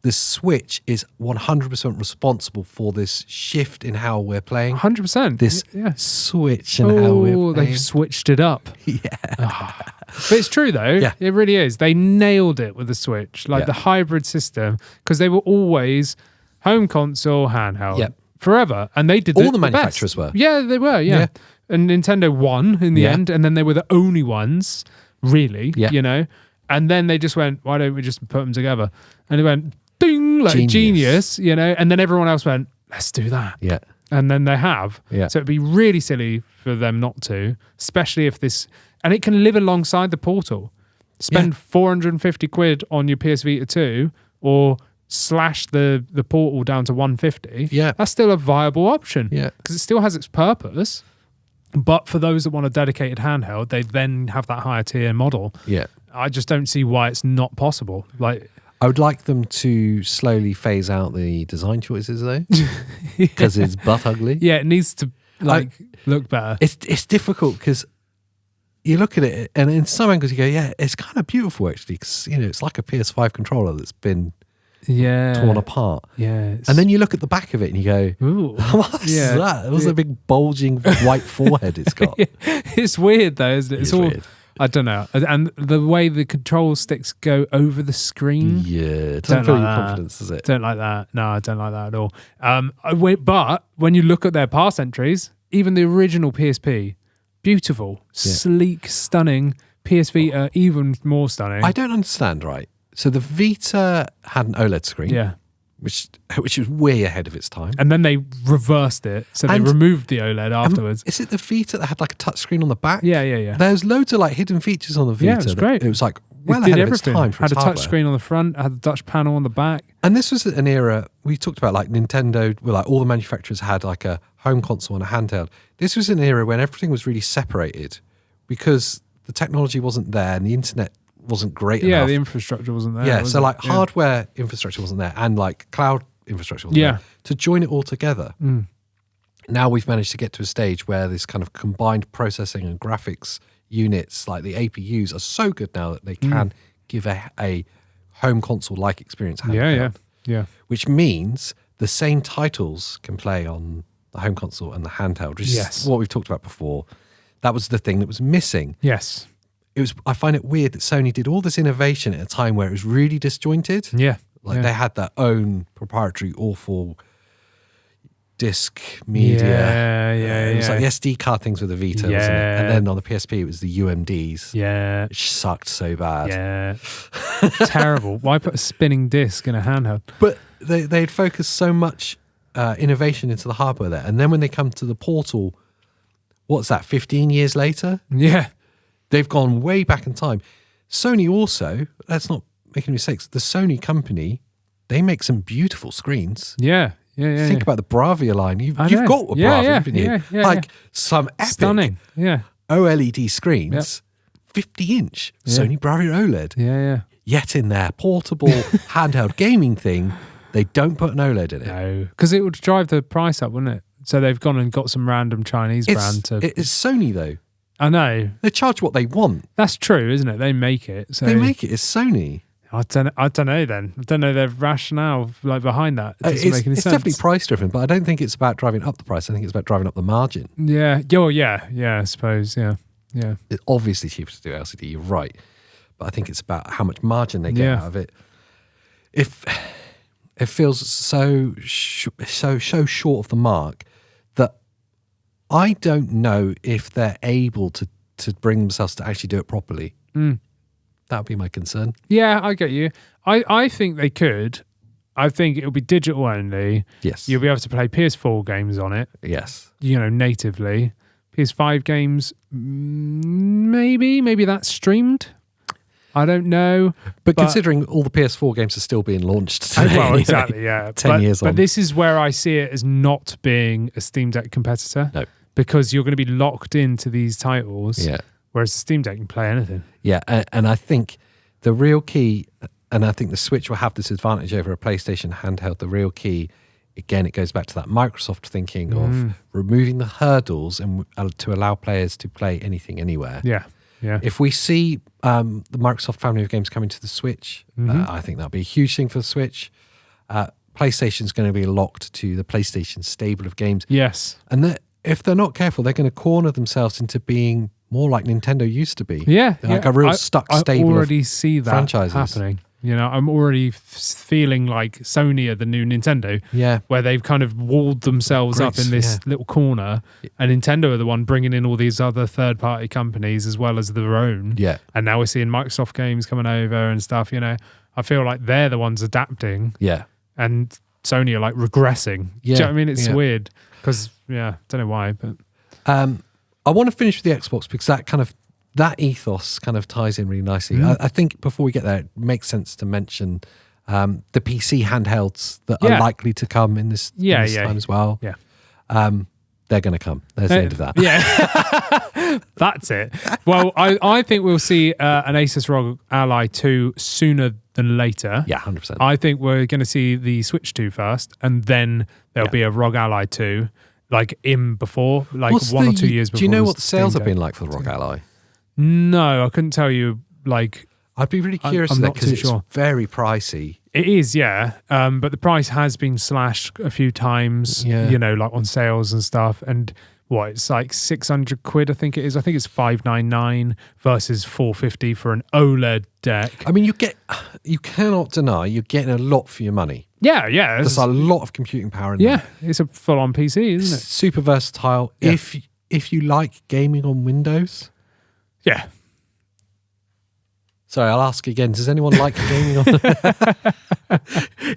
the Switch is 100% responsible for this shift in how we're playing. 100%. This switch in how we're playing. They've switched it up. But it's true though. It really is. They nailed it with the Switch, like the hybrid system, because they were always home console, handheld. Yep. Forever. And they did All the best. manufacturers were. Yeah, they were, yeah. And Nintendo won in the end, and then they were the only ones, really, you know. And then they just went, why don't we just put them together? And they went, ding, like genius, you know. And then everyone else went, let's do that. Yeah. And then they have. Yeah. So it'd be really silly for them not to, especially if this... And it can live alongside the Portal. Spend 450 quid on your PS Vita 2 or slash the Portal down to 150. Yeah. That's still a viable option. Yeah. Because it still has its purpose. But for those that want a dedicated handheld, they then have that higher tier model. Yeah. I just don't see why it's not possible. Like, I would like them to slowly phase out the design choices though, because it's butt ugly. Yeah, it needs to look better. It's difficult because you look at it and in some angles you go, yeah, it's kind of beautiful actually, because you know it's like a PS5 controller that's been torn apart. Yeah, and then you look at the back of it and you go, ooh, what's that? It was a big bulging white forehead it's got. It's weird though, isn't it? It's all weird. I don't know. And the way the control sticks go over the screen. Yeah, it doesn't fill your confidence, does it? Don't like that. No, I don't like that at all. But when you look at their pass entries, even the original PSP, beautiful, sleek, stunning. PS Vita, even more stunning. I don't understand, right? So the Vita had an OLED screen. Yeah. Which was way ahead of its time. And then they reversed it. So they removed the OLED afterwards. Is it the Vita that had like a touch screen on the back? Yeah. There's loads of like hidden features on the Vita. Yeah, it was great. It was like ahead of its time for had its a touch hardware. screen on the front, had a touch panel on the back. And this was an era, we talked about like Nintendo, where like all the manufacturers had like a home console and a handheld. This was an era when everything was really separated because the technology wasn't there and the internet wasn't great enough. Yeah, the infrastructure wasn't there. Yeah, so like hardware infrastructure wasn't there and like cloud infrastructure wasn't there. To join it all together. Now we've managed to get to a stage where this kind of combined processing and graphics units, like the APUs, are so good now that they can give a home console-like experience. Yeah. Which means the same titles can play on the home console and the handheld, which is what we've talked about before. That was the thing that was missing. Yes. I find it weird that Sony did all this innovation at a time where it was really disjointed. Yeah. Like they had their own proprietary awful disc media. Yeah. It was like the SD card things with the Vita, wasn't it? And then on the PSP it was the UMDs. Yeah. Which sucked so bad. Yeah. Terrible. Why put a spinning disc in a handheld? But they'd focused so much innovation into the hardware there. And then when they come to the Portal, what's that, 15 years later? Yeah. They've gone way back in time. Sony also, let's not make any mistakes, the Sony company, they make some beautiful screens. Yeah. Think about the Bravia line. You've got a Bravia, haven't you? Like some epic stunning. OLED screens, 50-inch Sony Bravia OLED. Yeah. Yet in their portable handheld gaming thing, they don't put an OLED in it. No, because it would drive the price up, wouldn't it? So they've gone and got some random Chinese brand to... It's Sony, though. I know. They charge what they want. That's true, isn't it? They make it. So they make it. It's Sony. I don't know then. I don't know their rationale behind that. It doesn't make any sense. It's definitely price driven, but I don't think it's about driving up the price. I think it's about driving up the margin. Yeah. Yeah, I suppose. Yeah. It's obviously cheaper to do LCD, you're right. But I think it's about how much margin they get out of it. If it feels so short of the mark that I don't know if they're able to bring themselves to actually do it properly. That would be my concern. Yeah, I get you. I think they could. I think it'll be digital only. Yes. You'll be able to play PS4 games on it. Yes. Natively. PS5 games, maybe that's streamed. I don't know. But considering all the PS4 games are still being launched today, well, exactly, yeah. 10 years on. But this is where I see it as not being a Steam Deck competitor. No. Because you're going to be locked into these titles. Yeah. Whereas the Steam Deck can play anything. Yeah, and I think the real key, and I think the Switch will have this advantage over a PlayStation handheld, the real key, again, it goes back to that Microsoft thinking of removing the hurdles and to allow players to play anything, anywhere. Yeah. If we see the Microsoft family of games coming to the Switch, I think that'll be a huge thing for the Switch. PlayStation's going to be locked to the PlayStation stable of games. Yes. And if they're not careful, they're going to corner themselves into being more like Nintendo used to be. Yeah. Like a real stuck stable I already of see that franchises. happening. You know, I'm already feeling like Sony are the new Nintendo, where they've kind of walled themselves up in this little corner, and Nintendo are the one bringing in all these other third-party companies as well as their own. Yeah. And now we're seeing Microsoft games coming over and stuff, you know. I feel like they're the ones adapting. Yeah. And Sony are like regressing. Yeah. Do you know what I mean? It's weird because, don't know why, but... I want to finish with the Xbox because that ethos kind of ties in really nicely. I think before we get there, it makes sense to mention the PC handhelds that are likely to come in this time as well. Yeah. They're going to come. There's the end of that. Yeah. That's it. Well, I think we'll see an ASUS ROG Ally 2 sooner than later. Yeah, 100%. I think we're going to see the Switch 2 first, and then there'll be a ROG Ally 2, like before, like 1 or 2 years before. Do you know what the sales have been like for the ROG Ally? No, I couldn't tell you. Like, I'd be really curious because it's very pricey. It is, but the price has been slashed a few times. You know, like on sales and stuff. And it's like 600 quid. I think it is. I think it's 599 versus 450 for an OLED deck. I mean, you cannot deny you're getting a lot for your money. Yeah. There's a lot of computing power in there. Yeah, it's a full-on PC, isn't it? Super versatile. Yeah. If you like gaming on Windows. Yeah. Sorry, I'll ask again. Does anyone like gaming on?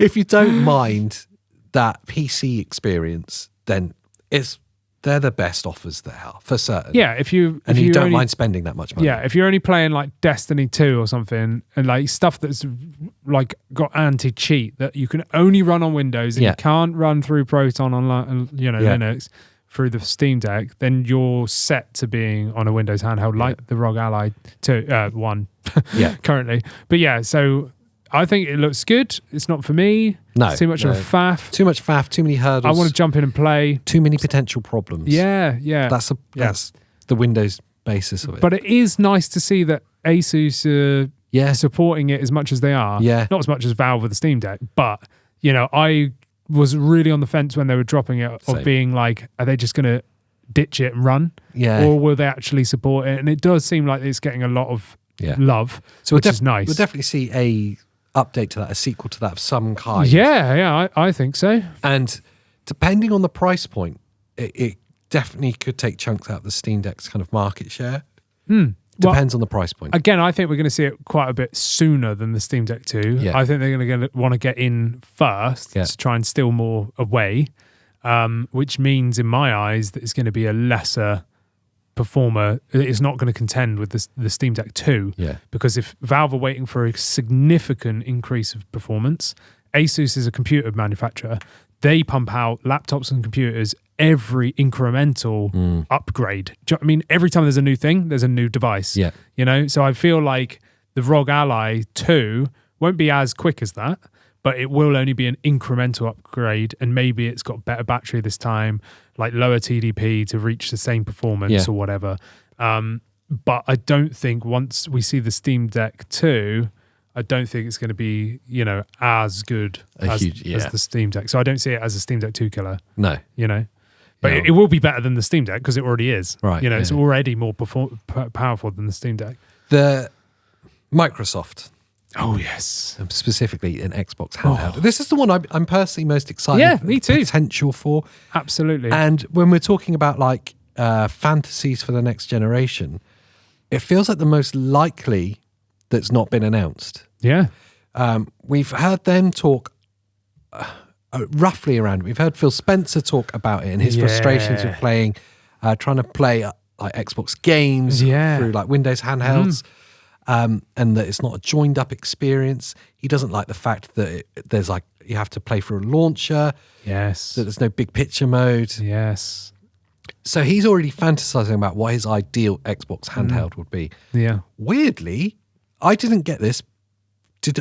If you don't mind that PC experience, then they're the best offers there are for certain. Yeah, if you don't mind spending that much money. Yeah, if you're only playing like Destiny 2 or something, and like stuff that's like got anti-cheat that you can only run on Windows and you can't run through Proton on Linux through the Steam Deck, then you're set to being on a Windows handheld like the ROG Ally 2 1 currently. But so I think it looks good. It's not for me. No. It's too much of a faff. Too much faff, too many hurdles. I want to jump in and play. Too many potential problems. Yeah. That's the Windows basis of it. But it is nice to see that ASUS are supporting it as much as they are. Yeah. Not as much as Valve with the Steam Deck, but I was really on the fence when they were dropping it of being like, are they just going to ditch it and run? Yeah. Or will they actually support it? And it does seem like it's getting a lot of love, which is nice. We'll definitely see a update to that, a sequel to that of some kind. Yeah, I think so. And depending on the price point, it definitely could take chunks out of the Steam Deck's kind of market share. Depends on the price point. Again, I think we're going to see it quite a bit sooner than the Steam Deck 2. Yeah. I think they're going to want to get in first to try and steal more away, which means, in my eyes, that it's going to be a lesser performer. It's not going to contend with the Steam Deck 2. Yeah. Because if Valve are waiting for a significant increase of performance, ASUS is a computer manufacturer. They pump out laptops and computers every incremental upgrade. Do you know what I mean? Every time there's a new thing, there's a new device. Yeah. So I feel like the ROG Ally 2 won't be as quick as that, but it will only be an incremental upgrade, and maybe it's got better battery this time, like lower TDP to reach the same performance or whatever. But I don't think once we see the Steam Deck 2, I don't think it's going to be, as good as the Steam Deck. So I don't see it as a Steam Deck 2 killer. No. But it will be better than the Steam Deck because it already is. Right. It's already more powerful than the Steam Deck. The Microsoft. Oh, yes. Specifically an Xbox handheld. This is the one I'm personally most excited. Yeah, me too. Potential for. Absolutely. And when we're talking about like fantasies for the next generation, it feels like the most likely that's not been announced. Yeah. We've heard them talk roughly around. We've heard Phil Spencer talk about it and his frustrations with playing, trying to play like Xbox games through like Windows handhelds, and that it's not a joined up experience. He doesn't like the fact that there's like you have to play through a launcher. Yes. That there's no big picture mode. Yes. So he's already fantasizing about what his ideal Xbox handheld would be. Yeah. Weirdly, I didn't get this.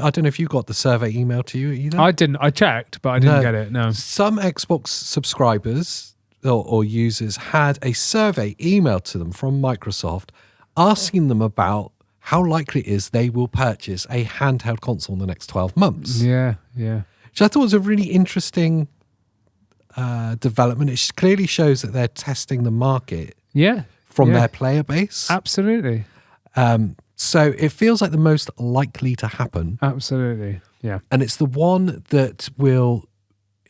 I don't know if you got the survey email to you either. I didn't. I checked, but I didn't get it. No. Some Xbox subscribers or users had a survey emailed to them from Microsoft asking them about how likely it is they will purchase a handheld console in the next 12 months. Yeah. Which I thought was a really interesting development. It clearly shows that they're testing the market from their player base. Absolutely. So it feels like the most likely to happen. Absolutely. Yeah. And it's the one that will,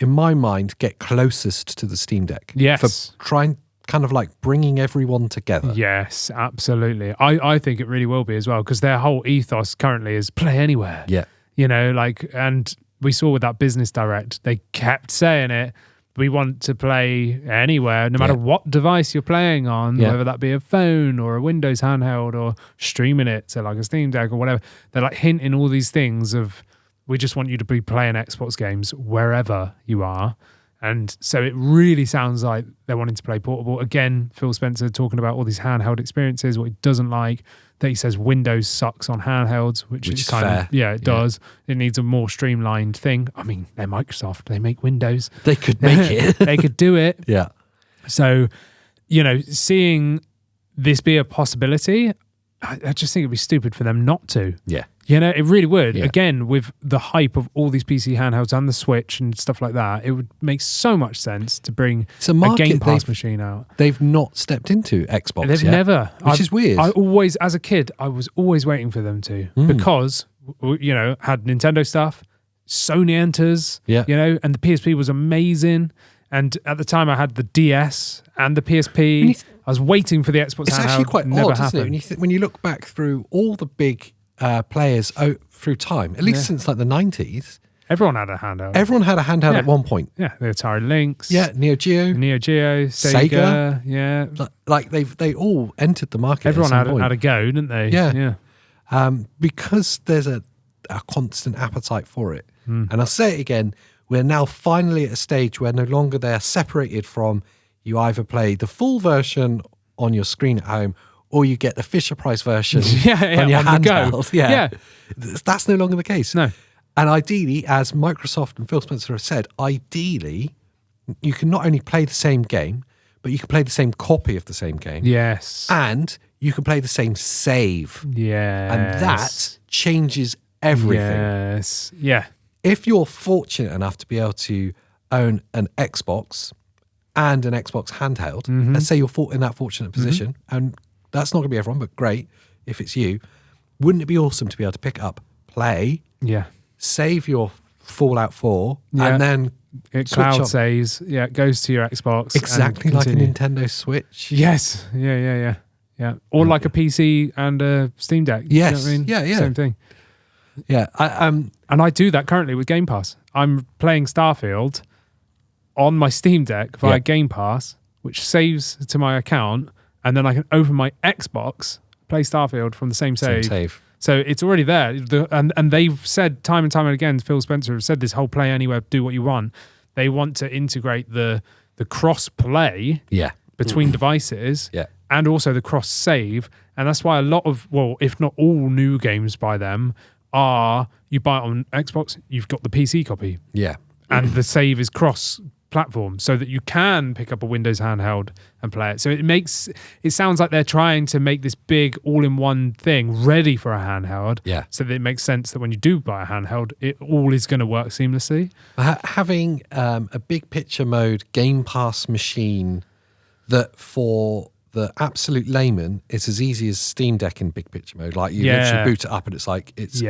in my mind, get closest to the Steam Deck. Yes. For trying, kind of like bringing everyone together. Yes, absolutely. I think it really will be as well, because their whole ethos currently is play anywhere. Yeah. You know, like, and we saw with that business direct, they kept saying it. We want to play anywhere, no matter what device you're playing on, whether that be a phone or a Windows handheld or streaming it, so like a Steam Deck or whatever. They're like hinting all these things of, we just want you to be playing Xbox games wherever you are. And so it really sounds like they're wanting to play portable. Again, Phil Spencer talking about all these handheld experiences, what he doesn't like, that he says Windows sucks on handhelds, which is kind fair. of, it does. It needs a more streamlined thing. I mean, they're Microsoft, they make Windows. They could make it. They could do it. Yeah. So, you know, seeing this be a possibility, I just think it'd be stupid for them not to. Yeah. You know, it really would. Yeah. Again, with the hype of all these PC handhelds and the Switch and stuff like that, it would make so much sense to bring It's a a market Game Pass machine out. They've not stepped into Xbox They've yet, never. which is weird. I always, as a kid, I was always waiting for them to, because, you know, had Nintendo stuff, Sony enters, you know, and the PSP was amazing. And at the time I had the DS and the PSP. I was waiting for the Xbox It's handheld. actually quite Never odd, isn't it? happened. When you look back through all the big players through time, at least since like the 90s, Everyone had a handheld. everyone had a handheld at one point. Yeah, the Atari Lynx. Yeah, Neo Geo, Sega. Yeah. like they all entered the market. Everyone at some point. had a go, didn't they? Yeah. Yeah. Because there's a constant appetite for it. And I'll say it again, we're now finally at a stage where no longer they're separated from, you either play the full version on your screen at home or you get the Fisher Price version on your on the handheld. go. Yeah. That's no longer the case. No. And ideally, as Microsoft and Phil Spencer have said, ideally, you can not only play the same game, but you can play the same copy of the same game. Yes. And you can play the same save. Yes. And that changes everything. Yes. Yeah. If you're fortunate enough to be able to own an Xbox and an Xbox handheld, let's say you're in that fortunate position, and that's not going to be everyone, but great if it's you, wouldn't it be awesome to be able to pick up, play, save your Fallout 4, and then it switch cloud on. saves. Yeah, it goes to your Xbox. Exactly and like a continue. Nintendo Switch. Yes. Yeah. Or like a PC and a Steam Deck. Yes. You know what I mean? Yeah. Same thing. Yeah. And I do that currently with Game Pass. I'm playing Starfield on my Steam Deck via Game Pass, which saves to my account, and then I can open my Xbox, play Starfield from the same save. So it's already there. And they've said time and time again, Phil Spencer have said this whole play anywhere, do what you want. They want to integrate the cross-play between devices and also the cross-save. And that's why a lot of, well, if not all new games by them are, you buy it on Xbox, you've got the PC copy. Yeah. And the save is cross-platform so that you can pick up a Windows handheld and play it. So it sounds like they're trying to make this big all-in-one thing ready for a handheld. Yeah. So that it makes sense that when you do buy a handheld, it all is going to work seamlessly. Having a big picture mode Game Pass machine that for the absolute layman, it's as easy as Steam Deck in big picture mode. Like you literally boot it up and it's like, it's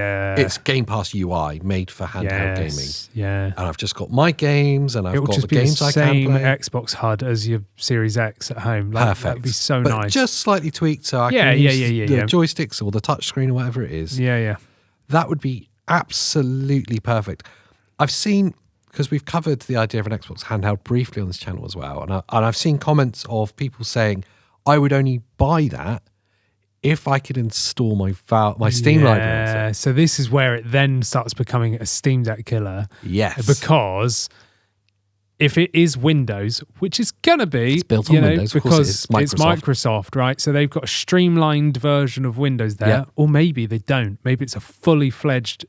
Game Pass UI made for handheld gaming. Yeah. And I've just got my games and I've got the be games the I can same play. Xbox HUD as your Series X at home. Like, Perfect. That'd be so but nice. just slightly tweaked so I can use the joysticks or the touchscreen or whatever it is. Yeah. That would be absolutely perfect. I've seen, because we've covered the idea of an Xbox handheld briefly on this channel as well, and I've seen comments of people saying, I would only buy that if I could install my Steam library. Yeah, so this is where it then starts becoming a Steam Deck killer. Yes. Because if it is Windows, which is going to be, it's built on Windows, because it's Microsoft, right? So they've got a streamlined version of Windows there, or maybe they don't. Maybe it's a fully fledged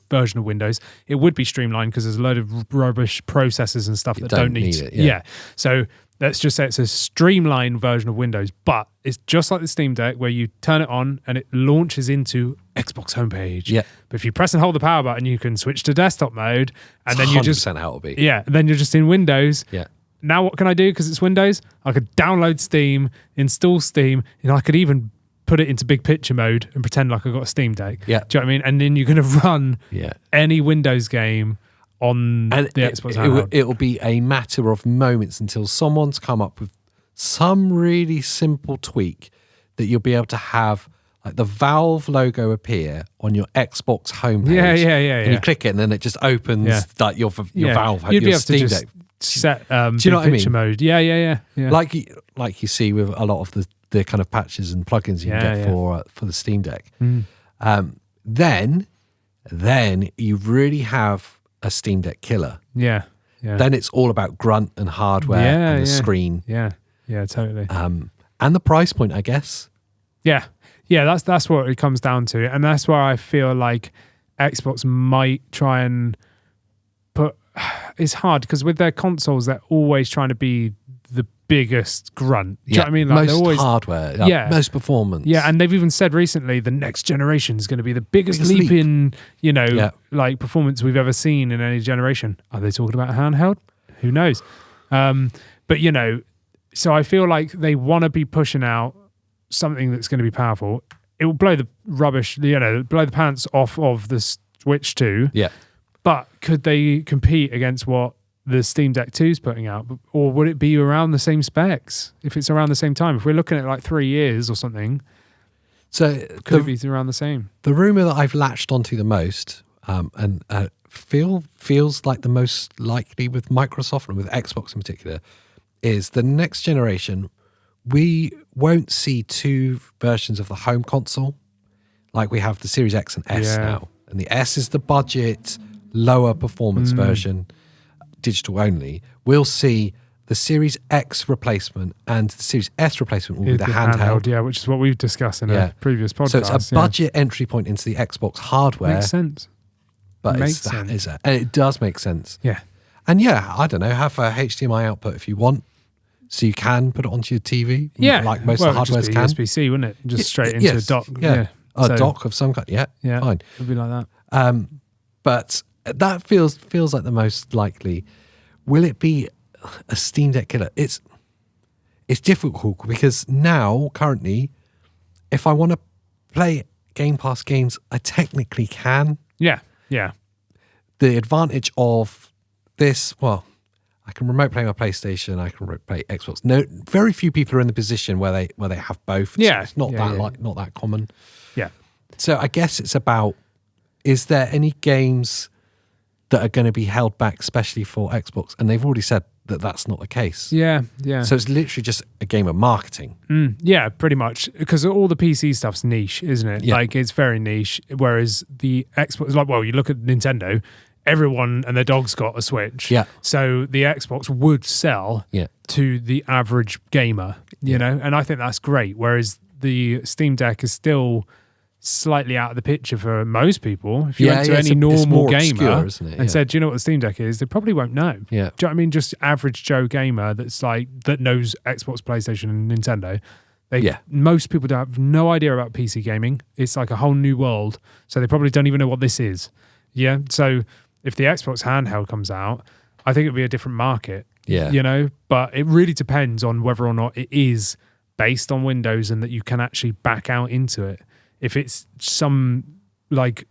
version of Windows. It would be streamlined because there's a load of rubbish processors and stuff that don't need it. Yeah. So let's just say it's a streamlined version of Windows, but it's just like the Steam Deck where you turn it on and it launches into Xbox homepage. Yeah. But if you press and hold the power button, you can switch to desktop mode, and then you just 100% how it'll be. Yeah, then you're just in Windows. Yeah. Now what can I do? Because it's Windows, I could download Steam, install Steam, and I could even put it into big picture mode and pretend like I've got a Steam Deck. Yeah. Do you know what I mean? And then you're going to run any Windows game on the Xbox handheld. It'll be a matter of moments until someone's come up with some really simple tweak that you'll be able to have like the Valve logo appear on your Xbox homepage. Yeah. And you click it, and then it just opens like your Valve, You'd be your able Steam to just Deck. set Do you know what I mean? mode. Yeah. Like you see with a lot of the kind of patches and plugins you can get for the Steam Deck. Then you really have a Steam Deck killer. Yeah. Then it's all about grunt and hardware and the screen. Yeah, totally. And the price point, I guess. Yeah, that's what it comes down to, and that's where I feel like Xbox might try and put. It's hard because with their consoles, they're always trying to be the biggest grunt. Do you know what I mean? Like most hardware, most performance. Yeah, and they've even said recently the next generation is going to be the biggest leap in like performance we've ever seen in any generation. Are they talking about handheld? Who knows? But so I feel like they want to be pushing out something that's going to be powerful. It will blow the rubbish, blow the pants off of the Switch 2. Yeah. But could they compete against what the Steam Deck 2 is putting out? Or would it be around the same specs if it's around the same time? If we're looking at like 3 years or something, so could it be around the same? The rumor that I've latched onto the most and feels like the most likely with Microsoft and with Xbox in particular is the next generation. We won't see two versions of the home console like we have the Series X and S now. And the S is the budget, lower performance version, digital only. We'll see the Series X replacement and the Series S replacement will be the handheld. Yeah, which is what we've discussed in a previous podcast. So it's a budget entry point into the Xbox hardware. Makes sense. But and it does make sense. Yeah. And I don't know, have a HDMI output if you want. So you can put it onto your TV, like most of the hardwares can. USB-C, wouldn't it? Just straight into a dock. Yeah. A dock of some kind. Yeah, fine. It'd be like that. But that feels like the most likely. Will it be a Steam Deck killer? It's difficult because now, currently, if I want to play Game Pass games, I technically can. Yeah. The advantage of this, I can remote play my PlayStation. I can remote play Xbox. No, very few people are in the position where they have both. It's not not that common. Yeah. So I guess it's about: is there any games that are going to be held back, especially for Xbox? And they've already said that that's not the case. Yeah. So it's literally just a game of marketing. Yeah, pretty much. Because all the PC stuff's niche, isn't it? Yeah. Like it's very niche. Whereas the Xbox, you look at Nintendo. Everyone and their dog's got a Switch. Yeah. So the Xbox would sell to the average gamer, you know, and I think that's great. Whereas the Steam Deck is still slightly out of the picture for most people. If you went to any normal gamer obscure, and said, do you know what the Steam Deck is? They probably won't know. Yeah. Do you know what I mean? Just average Joe gamer that knows Xbox, PlayStation and Nintendo. Most people have no idea about PC gaming. It's like a whole new world. So they probably don't even know what this is. Yeah. So if the Xbox handheld comes out, I think it'll be a different market. Yeah. You know, but it really depends on whether or not it is based on Windows and that you can actually back out into it. If it's some like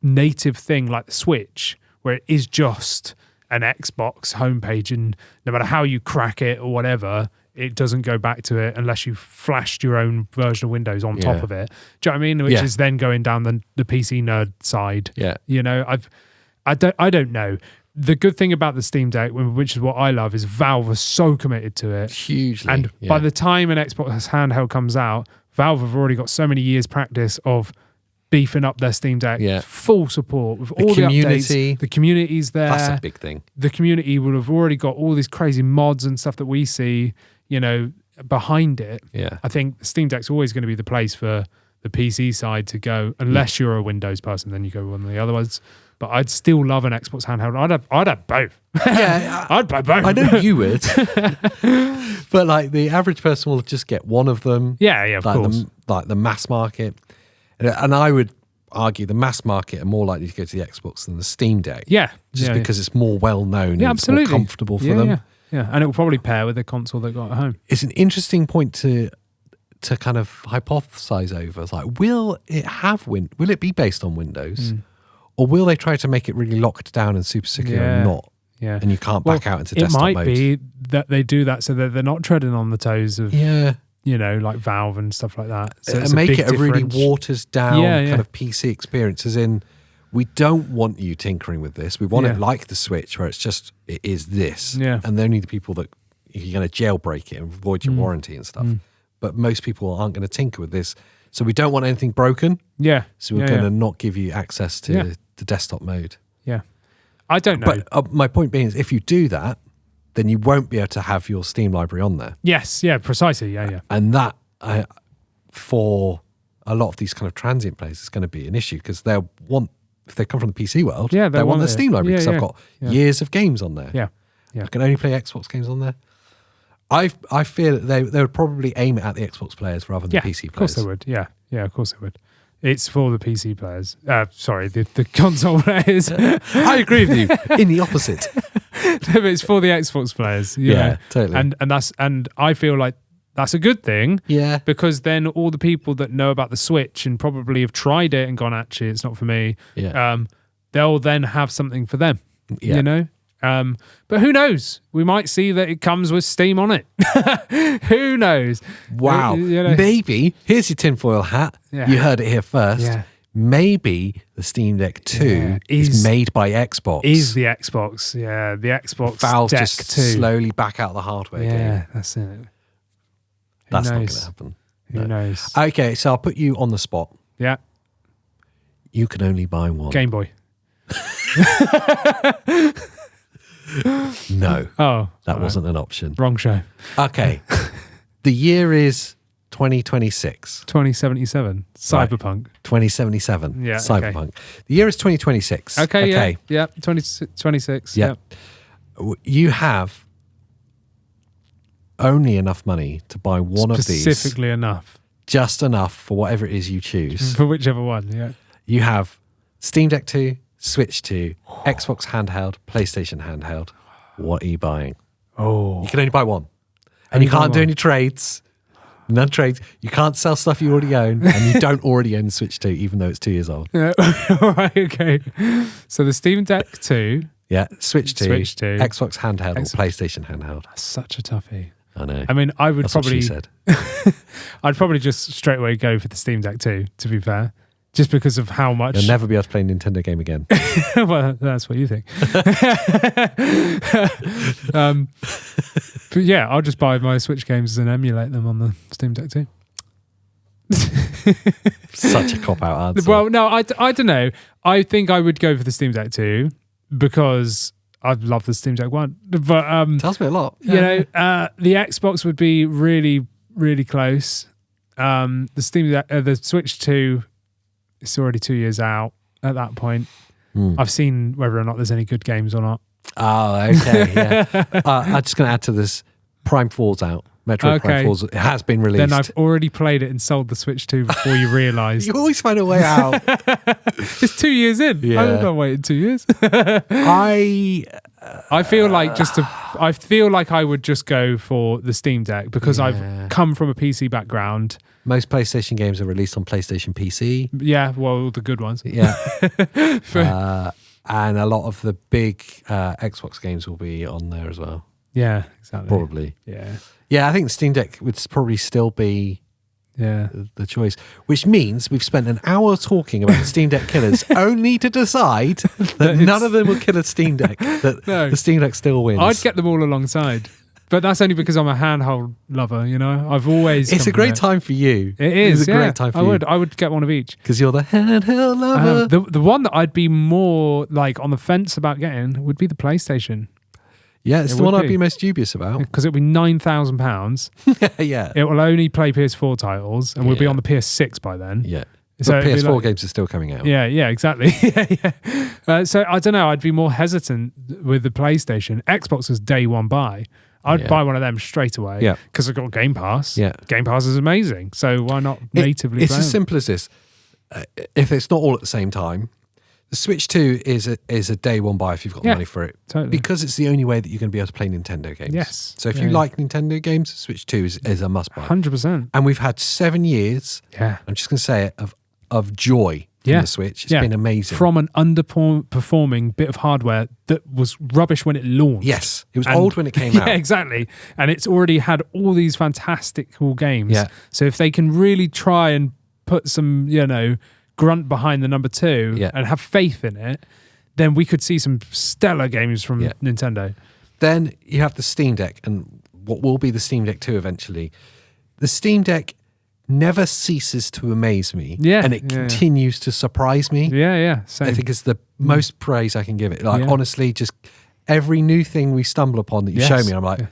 native thing like the Switch, where it is just an Xbox homepage and no matter how you crack it or whatever, it doesn't go back to it unless you flashed your own version of Windows on top of it. Do you know what I mean? Which is then going down the PC nerd side. Yeah. You know, I don't know. The good thing about the Steam Deck, which is what I love, is Valve are so committed to it. Hugely. And by the time an Xbox handheld comes out, Valve have already got so many years practice of beefing up their Steam Deck. Yeah. Full support with all the updates. The community's there. That's a big thing. The community will have already got all these crazy mods and stuff that we see, you know, behind it. Yeah. I think the Steam Deck's always going to be the place for the PC side to go, unless you're a Windows person, then you go on the other ones. But I'd still love an Xbox handheld. I'd have both. Yeah, I'd buy both. I know you would, but like the average person will just get one of them. Yeah, of course. Like the mass market, and I would argue the mass market are more likely to go to the Xbox than the Steam Deck. Yeah, just because it's more well known. Yeah, and absolutely. It's more comfortable for them. Yeah, and it will probably pair with the console they got at home. It's an interesting point to to kind of hypothesize over. It's like, will it be based on Windows? Or will they try to make it really locked down and super secure and not? Yeah. And you can't back out into desktop mode. It might be that they do that so that they're not treading on the toes of, like Valve and stuff like that. So and make it a really waters down kind of PC experience, as in, we don't want you tinkering with this. We want it like the Switch, where it is this. Yeah. And only the people that you're going to jailbreak it and void your warranty and stuff. But most people aren't going to tinker with this. So we don't want anything broken. Yeah. So we're going to not give you access to the desktop mode. Yeah. I don't know. But my point being is, if you do that, then you won't be able to have your Steam library on there. Yes. Yeah, precisely. Yeah. And that, for a lot of these kind of transient players, is going to be an issue, because they'll want, if they come from the PC world, they want their Steam library, because I've got years of games on there. Yeah. I can only play Xbox games on there. I fear that they would probably aim it at the Xbox players rather than the PC players. Of course they would. Yeah, of course they would. It's for the PC players. Sorry, the console players. I agree with you. In the opposite. But it's for the Xbox players. Yeah, totally. And I feel like that's a good thing. Yeah. Because then all the people that know about the Switch and probably have tried it and gone, actually, it's not for me. Yeah. They'll then have something for them. Yeah. You know. But who knows? We might see that it comes with Steam on it. Who knows? Wow. Maybe, here's your tinfoil hat. Yeah. You heard it here first. Yeah. Maybe the Steam Deck 2 is made by Xbox. Is the Xbox. Yeah, the Xbox Valve Deck just 2. Slowly back out the hardware game. Yeah, that's it. That's not going to happen. Who knows? Okay, so I'll put you on the spot. Yeah. You can only buy one. Game Boy. No. Oh. That wasn't an option. Wrong show. Okay. The year is 2026. 2077. Cyberpunk. 2077. Yeah. Cyberpunk. Okay. The year is 2026. Okay. Yeah. 2026. Yeah. You have only enough money to buy one of these. Specifically enough. Just enough for whatever it is you choose. For whichever one, yeah. You have Steam Deck 2, Switch 2, Xbox handheld, PlayStation handheld. What are you buying? Oh. You can only buy one. And you can't do any trades. None trades. You can't sell stuff you already own, and you don't already own the Switch 2, even though it's 2 years old. Yeah. Right, okay. So the Steam Deck 2. Yeah, Switch 2, Xbox handheld, or PlayStation handheld. That's such a toughie. I know. I mean, I would probably... What she said. I'd probably just straight away go for the Steam Deck 2, to be fair. Just because of how much... You'll never be able to play a Nintendo game again. Well, that's what you think. But yeah, I'll just buy my Switch games and emulate them on the Steam Deck 2. Such a cop-out answer. Well, no, I don't know. I think I would go for the Steam Deck 2 because I love the Steam Deck 1. But tells me a lot. You know, the Xbox would be really, really close. The Steam Deck, the Switch 2... It's already 2 years out at that point. I've seen whether or not there's any good games or not. Oh, okay, yeah. I'm just going to add to this. Prime 4's out. Metroid Prime 4's, it has been released. Then I've already played it and sold the Switch 2 before you realise. You always find a way out. It's 2 years in. Yeah. I'm not waiting 2 years. I feel like I feel like I would just go for the Steam Deck because I've come from a PC background. Most PlayStation games are released on PlayStation PC. Yeah, well, the good ones. Yeah. And a lot of the big Xbox games will be on there as well. Yeah, exactly. Probably. Yeah. Yeah, I think the Steam Deck would probably still be the choice. Which means we've spent an hour talking about the Steam Deck killers only to decide that none of them will kill a Steam Deck. That the Steam Deck still wins. I'd get them all alongside. But that's only because I'm a handheld lover, you know? I've always... It's a great time for you. It is, It's a great time for you. I would get one of each. Because you're the handheld lover. The one that I'd be more like on the fence about getting would be the PlayStation. Yeah, it's the one I'd be most dubious about. Because it'd be £9,000. Yeah. It will only play PS4 titles and we'll be on the PS6 by then. Yeah. So PS4 games are still coming out. Yeah, exactly. So I don't know, I'd be more hesitant with the PlayStation. Xbox was day one buy. I'd buy one of them straight away because I've got Game Pass. Yeah. Game Pass is amazing. So why not natively It's play as them? simple as this. If it's not all at the same time, The Switch 2 is a day one buy if you've got the money for it. Totally. Because it's the only way that you're going to be able to play Nintendo games. Yes. So if you like Nintendo games, Switch 2 is a must buy. 100%. And we've had 7 years, I'm just going to say it, of joy from the Switch. It's been amazing. From an underperforming bit of hardware that was rubbish when it launched. Yes. It was old when it came out. Yeah, exactly. And it's already had all these fantastical games. Yeah. So if they can really try and put some, grunt behind the number 2 and have faith in it, then we could see some stellar games from Nintendo. Then you have the Steam Deck and what will be the Steam Deck 2 eventually. The Steam Deck never ceases to amaze me. And it continues to surprise me. Same. I think it's the most praise I can give it. Like honestly, just every new thing we stumble upon that you show me, I'm like,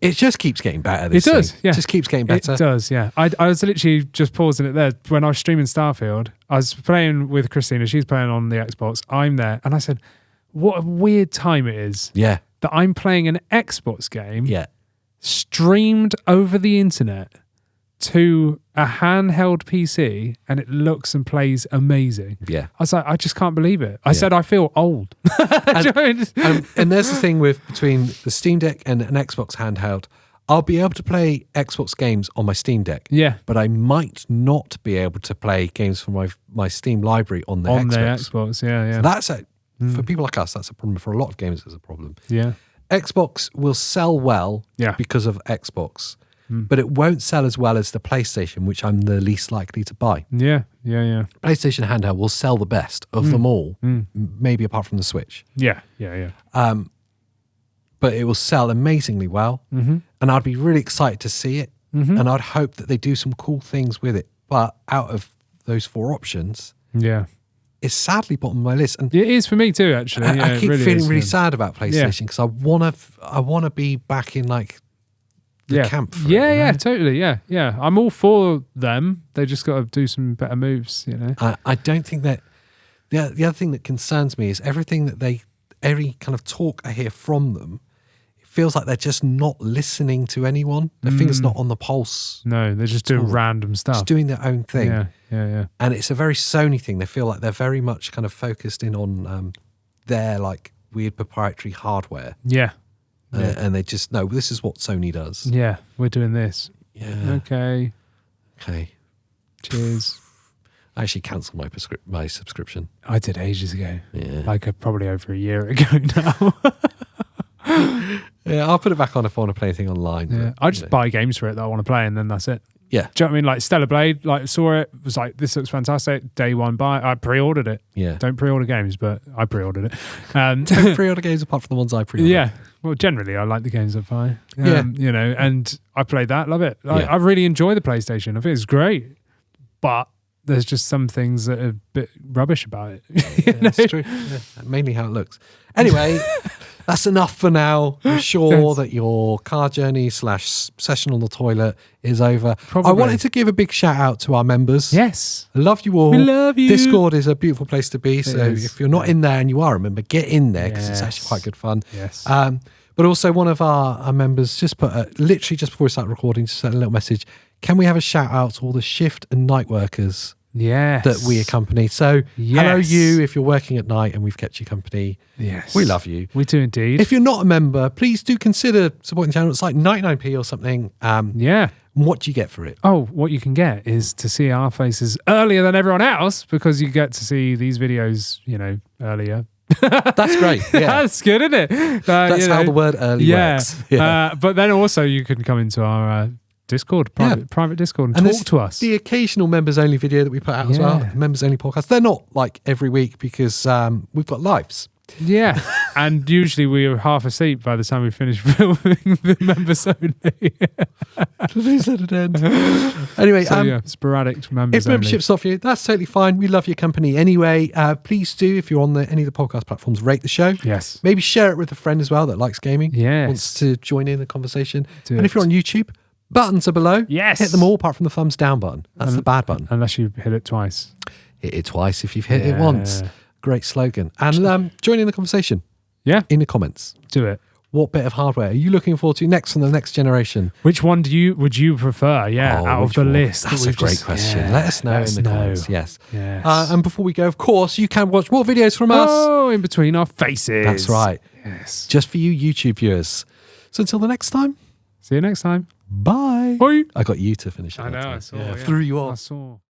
it just keeps getting better. This thing. It just keeps getting better. It does, yeah. I was literally just pausing it there. When I was streaming Starfield, I was playing with Christina. She's playing on the Xbox. I'm there. And I said, what a weird time it is. Yeah. That I'm playing an Xbox game. Yeah. Streamed over the internet to a handheld PC and it looks and plays amazing. Yeah. I was like, I just can't believe it. I said, I feel old. And there's the thing between the Steam Deck and an Xbox handheld, I'll be able to play Xbox games on my Steam Deck. Yeah. But I might not be able to play games from my Steam library on the Xbox. On the Xbox, yeah. So for people like us, that's a problem. For a lot of gamers, it's a problem. Yeah. Xbox will sell well because of Xbox. But it won't sell as well as the PlayStation, which I'm the least likely to buy. Yeah. PlayStation handheld will sell the best of them all, maybe apart from the Switch. Yeah. But it will sell amazingly well, and I'd be really excited to see it, and I'd hope that they do some cool things with it. But out of those 4 options, it's sadly bottom of my list. And it is for me too, actually. I keep feeling really sad about PlayStation because I want to be back in like the camp. Totally. Yeah. I'm all for them. They just got to do some better moves, I don't think that the other thing that concerns me is everything that every kind of talk I hear from them, it feels like they're just not listening to anyone. Their finger's not on the pulse. No, they're just doing random stuff. Just doing their own thing. Yeah. And it's a very Sony thing. They feel like they're very much kind of focused in on their like weird proprietary hardware. Yeah. And they just know this is what Sony does. Yeah, we're doing this. Yeah. Okay. Cheers. I actually cancelled my subscription. I did ages ago. Yeah. Like probably over a year ago now. Yeah, I'll put it back on if I want to play anything online. Yeah. But, I just buy games for it that I want to play and then that's it. Yeah. Do you know what I mean? Like Stellar Blade, like saw it, was like, this looks fantastic. Day one buy. I pre-ordered it. Yeah. Don't pre-order games, but I pre-ordered it. Don't pre-order games apart from the ones I pre-order. Yeah. Well, generally, I like the games I buy. And I played that, love it. I really enjoy the PlayStation. I think it's great. But there's just some things that are a bit rubbish about it. That's true. Yeah, mainly how it looks. Anyway, that's enough for now. I'm sure that your car journey / session on the toilet is over. Probably. I wanted to give a big shout out to our members. Yes. I love you all. We love you. Discord is a beautiful place to be. So if you're not in there and you are a member, get in there because it's actually quite good fun. Yes. But also one of our members just put literally just before we start recording, just sent a little message. Can we have a shout out to all the shift and night workers that we accompany? So hello you if you're working at night and we've kept you company. Yes. We love you. We do indeed. If you're not a member, please do consider supporting the channel. It's like 99p or something. What do you get for it? Oh, what you can get is to see our faces earlier than everyone else because you get to see these videos, earlier. That's great. Yeah. That's good, isn't it? That's how the word early works. Yeah. But then also you can come into our Discord, private Discord and talk to us. The occasional members only video that we put out as well. Members only podcast. They're not like every week because we've got lives. Yeah. And usually we are half asleep by the time we finish filming the members only. Please let it end. Anyway, sporadic members if membership's not for you, that's totally fine. We love your company anyway. Please do, if you're on any of the podcast platforms, rate the show. Yes. Maybe share it with a friend as well that likes gaming. Yes. Wants to join in the conversation. If you're on YouTube, buttons are below. Yes. Hit them all apart from the thumbs down button. That's the bad button. Unless you hit it twice. Hit it twice if you've hit it once. Great slogan. And join in the conversation. Yeah. In the comments. Do it. What bit of hardware are you looking forward to next from the next generation? Which one would you prefer? Yeah, out of the list. That's a great question. Let us know in the comments. Yes. And before we go, of course, you can watch more videos from us. Oh, in between our faces. That's right. Yes. Just for you YouTube viewers. So until the next time. See you next time. Bye. Bye. I got you to finish it. I know. I saw. Threw you off. I saw.